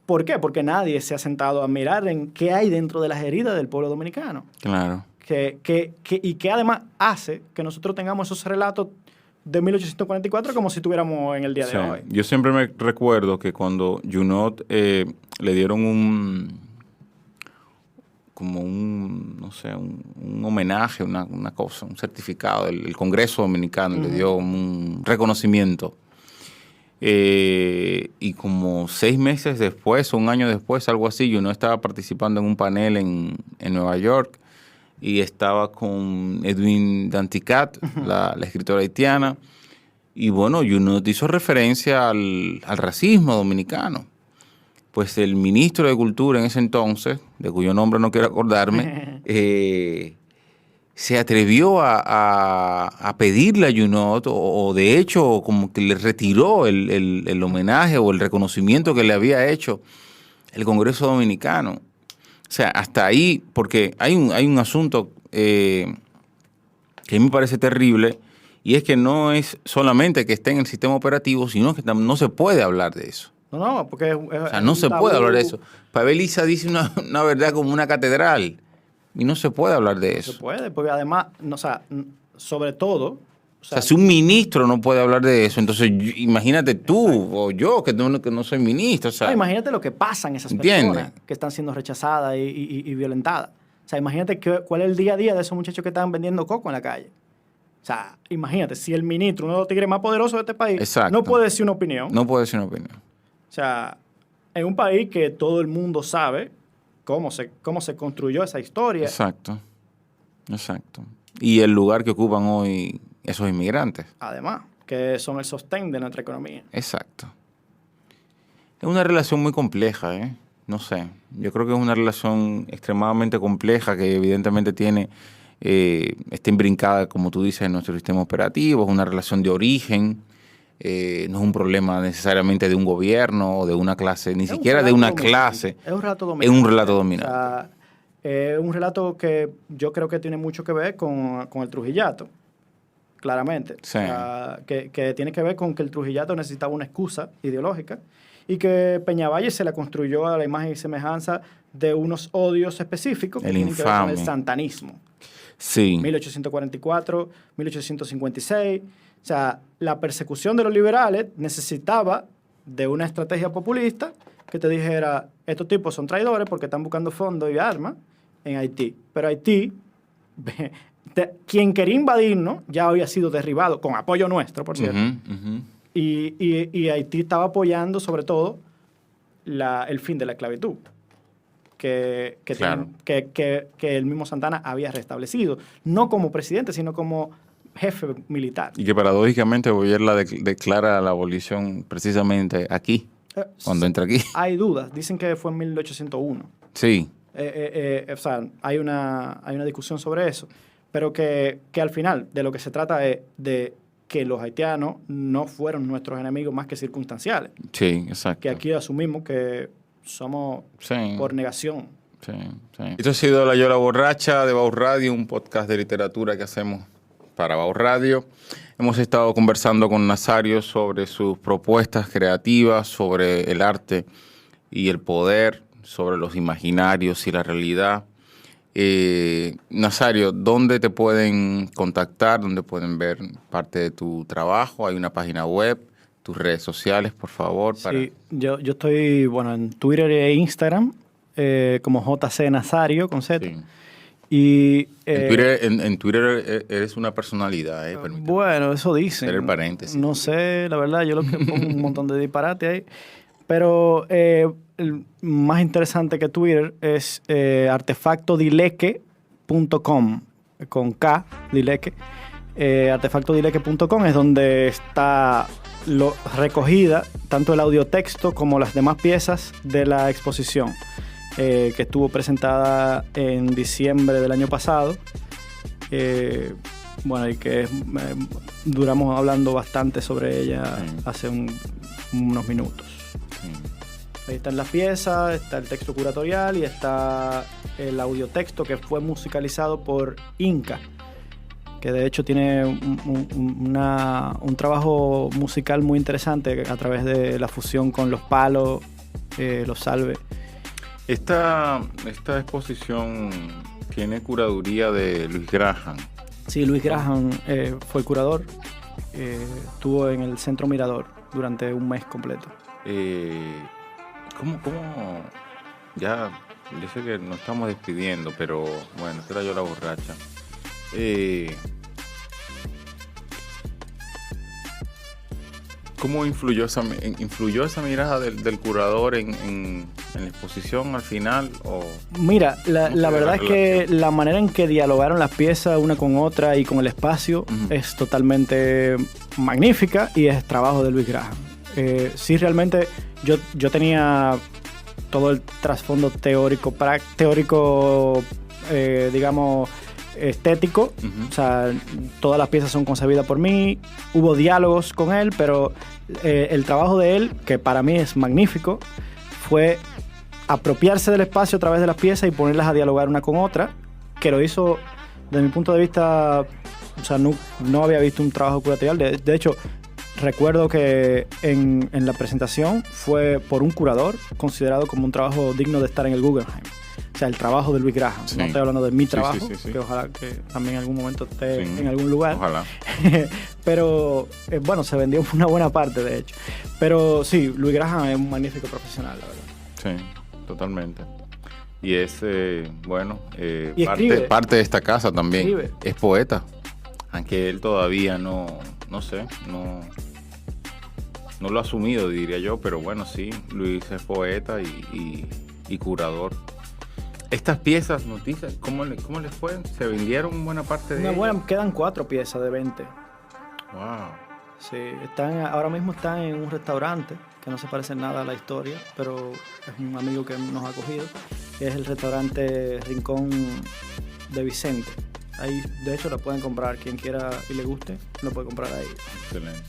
¿por qué? Porque nadie se ha sentado a mirar en qué hay dentro de las heridas del pueblo dominicano. Claro. Y que además hace que nosotros tengamos esos relatos de 1844 como si estuviéramos en el día Sí. de hoy. Yo siempre me recuerdo que cuando Junot le dieron no sé, un homenaje, una cosa, un certificado, el Congreso Dominicano le dio un reconocimiento. Y como 6 meses después, o un año después, algo así, Junot estaba participando en un panel en Nueva York y estaba con Edwin Danticat, la escritora haitiana, y bueno, Junot hizo referencia al racismo dominicano. Pues el ministro de Cultura en ese entonces, de cuyo nombre no quiero acordarme, se atrevió a pedirle a Junot, o de hecho como que le retiró el homenaje o el reconocimiento que le había hecho el Congreso Dominicano. O sea, hasta ahí, porque hay un asunto que a mí me parece terrible, y es que no es solamente que esté en el sistema operativo, sino que no se puede hablar de eso. No, porque O sea, no se puede hablar de eso. Pavel Issa dice una verdad como una catedral, y no se puede hablar de se eso. puede, porque además, o sea, sobre todo... O sea, si un ministro no puede hablar de eso, entonces imagínate tú o yo, que no soy ministro. O sea, imagínate lo que pasan esas ¿entiendes? personas que están siendo rechazadas y violentadas. O sea, imagínate cuál es el día a día de esos muchachos que están vendiendo coco en la calle. O sea, imagínate, si el ministro, uno de los tigres más poderosos de este país, Exacto. no puede decir una opinión. No puede decir una opinión. O sea, en un país que todo el mundo sabe cómo se construyó esa historia. Exacto. Exacto. Y el lugar que ocupan hoy esos inmigrantes. Además, que son el sostén de nuestra economía. Exacto. Es una relación muy compleja, ¿eh? No sé. Yo creo que es una relación extremadamente compleja que evidentemente está imbrincada, como tú dices, en nuestro sistema operativo. Es una relación de origen. No es un problema necesariamente de un gobierno o de una clase, ni siquiera de una clase. Es un relato dominante. Es un relato dominante. O sea, es un relato que yo creo que tiene mucho que ver con el trujillato, claramente. Sí. O sea, que tiene que ver con que el trujillato necesitaba una excusa ideológica y que Peñavalle se la construyó a la imagen y semejanza de unos odios específicos que tienen que ver con el santanismo. Sí. 1844, 1856. O sea, la persecución de los liberales necesitaba de una estrategia populista que te dijera, estos tipos son traidores porque están buscando fondos y armas en Haití. Pero Haití, quien quería invadirnos, ya había sido derribado, con apoyo nuestro, por cierto. Y Haití estaba apoyando, sobre todo, el fin de la esclavitud, que el mismo Santana había restablecido. No como presidente, sino como jefe militar. Y que paradójicamente Boyer declara la abolición precisamente aquí, cuando entra aquí. Hay dudas. Dicen que fue en 1801. Sí. O sea, hay una discusión sobre eso. Pero que al final de lo que se trata es de que los haitianos no fueron nuestros enemigos más que circunstanciales. Sí, exacto. Que aquí asumimos que somos por negación. Sí. Esto ha sido La Yola Borracha de Bau Radio, un podcast de literatura que hacemos para Bau Radio. Hemos estado conversando con Nazario sobre sus propuestas creativas, sobre el arte y el poder, sobre los imaginarios y la realidad. Nazario, ¿dónde te pueden contactar? ¿Dónde pueden ver parte de tu trabajo? ¿Hay una página web? ¿Tus redes sociales, por favor? Sí, yo estoy en Twitter e Instagram como JC Nazario, con Z. Sí. Y, en Twitter eres una personalidad, permíteme. Bueno, eso dicen. Ser el paréntesis. No sé, la verdad, yo lo que pongo un montón de disparate ahí. Pero el más interesante que Twitter es artefactodileque.com, con K, Dileque. Artefactodileque.com es donde está recogida tanto el audiotexto como las demás piezas de la exposición. Que estuvo presentada en diciembre del año pasado. Y que duramos hablando bastante sobre ella hace unos minutos. Ahí están las piezas, está el texto curatorial y está el audiotexto que fue musicalizado por Inca, que de hecho tiene un trabajo musical muy interesante a través de la fusión con los palos, los salves. Esta exposición tiene curaduría de Luis Graham. Sí, Luis Graham fue el curador. Estuvo en el Centro Mirador durante un mes completo. ¿Cómo? Ya, yo sé que nos estamos despidiendo, pero bueno, esta era yo la borracha. ¿Cómo influyó esa mirada del curador en la exposición al final? Mira, la verdad es que la manera en que dialogaron las piezas una con otra y con el espacio es totalmente magnífica y es trabajo de Luis Graham. Sí, realmente yo tenía todo el trasfondo teórico, digamos, estético. O sea, todas las piezas son concebidas por mí. Hubo diálogos con él, pero el trabajo de él, que para mí es magnífico, fue apropiarse del espacio a través de las piezas y ponerlas a dialogar una con otra, que lo hizo, desde mi punto de vista, o sea, no había visto un trabajo curatorial. De hecho, recuerdo que en la presentación fue por un curador considerado como un trabajo digno de estar en el Guggenheim. O sea, el trabajo de Luis Graham. Sí. No estoy hablando de mi trabajo, sí. Que ojalá que también en algún momento esté en algún lugar. Ojalá. Pero, se vendió una buena parte, de hecho. Pero sí, Luis Graham es un magnífico profesional, la verdad. Sí, totalmente. Y es, parte de esta casa también. Escribe. Es poeta. Aunque él todavía no lo ha asumido, diría yo, pero bueno, sí, Luis es poeta y curador. Estas piezas, noticias, ¿cómo les fue? ¿Se vendieron buena parte de ellas? Quedan 4 piezas de 20. Wow. Sí, ahora mismo están en un restaurante que no se parece en nada a la historia, pero es un amigo que nos ha acogido, que es el restaurante Rincón de Vicente. Ahí, de hecho, la pueden comprar. Quien quiera y le guste, lo puede comprar ahí. Excelente.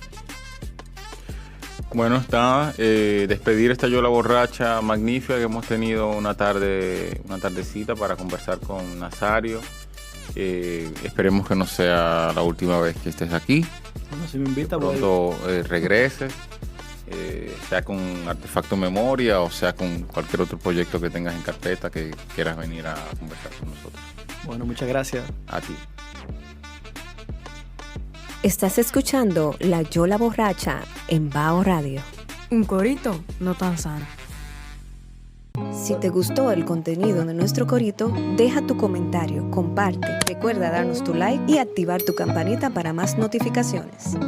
Bueno, está despedir esta Yola Borracha magnífica que hemos tenido una tardecita para conversar con Nazario. Esperemos que no sea la última vez que estés aquí. Bueno, si me invita, pronto regreses, sea con Artefacto Memoria o sea con cualquier otro proyecto que tengas en carpeta que quieras venir a conversar con nosotros. Bueno, muchas gracias. A ti. Estás escuchando La Yola Borracha en Bao Radio. Un corito no tan sano. Si te gustó el contenido de nuestro corito, deja tu comentario, comparte, recuerda darnos tu like y activar tu campanita para más notificaciones.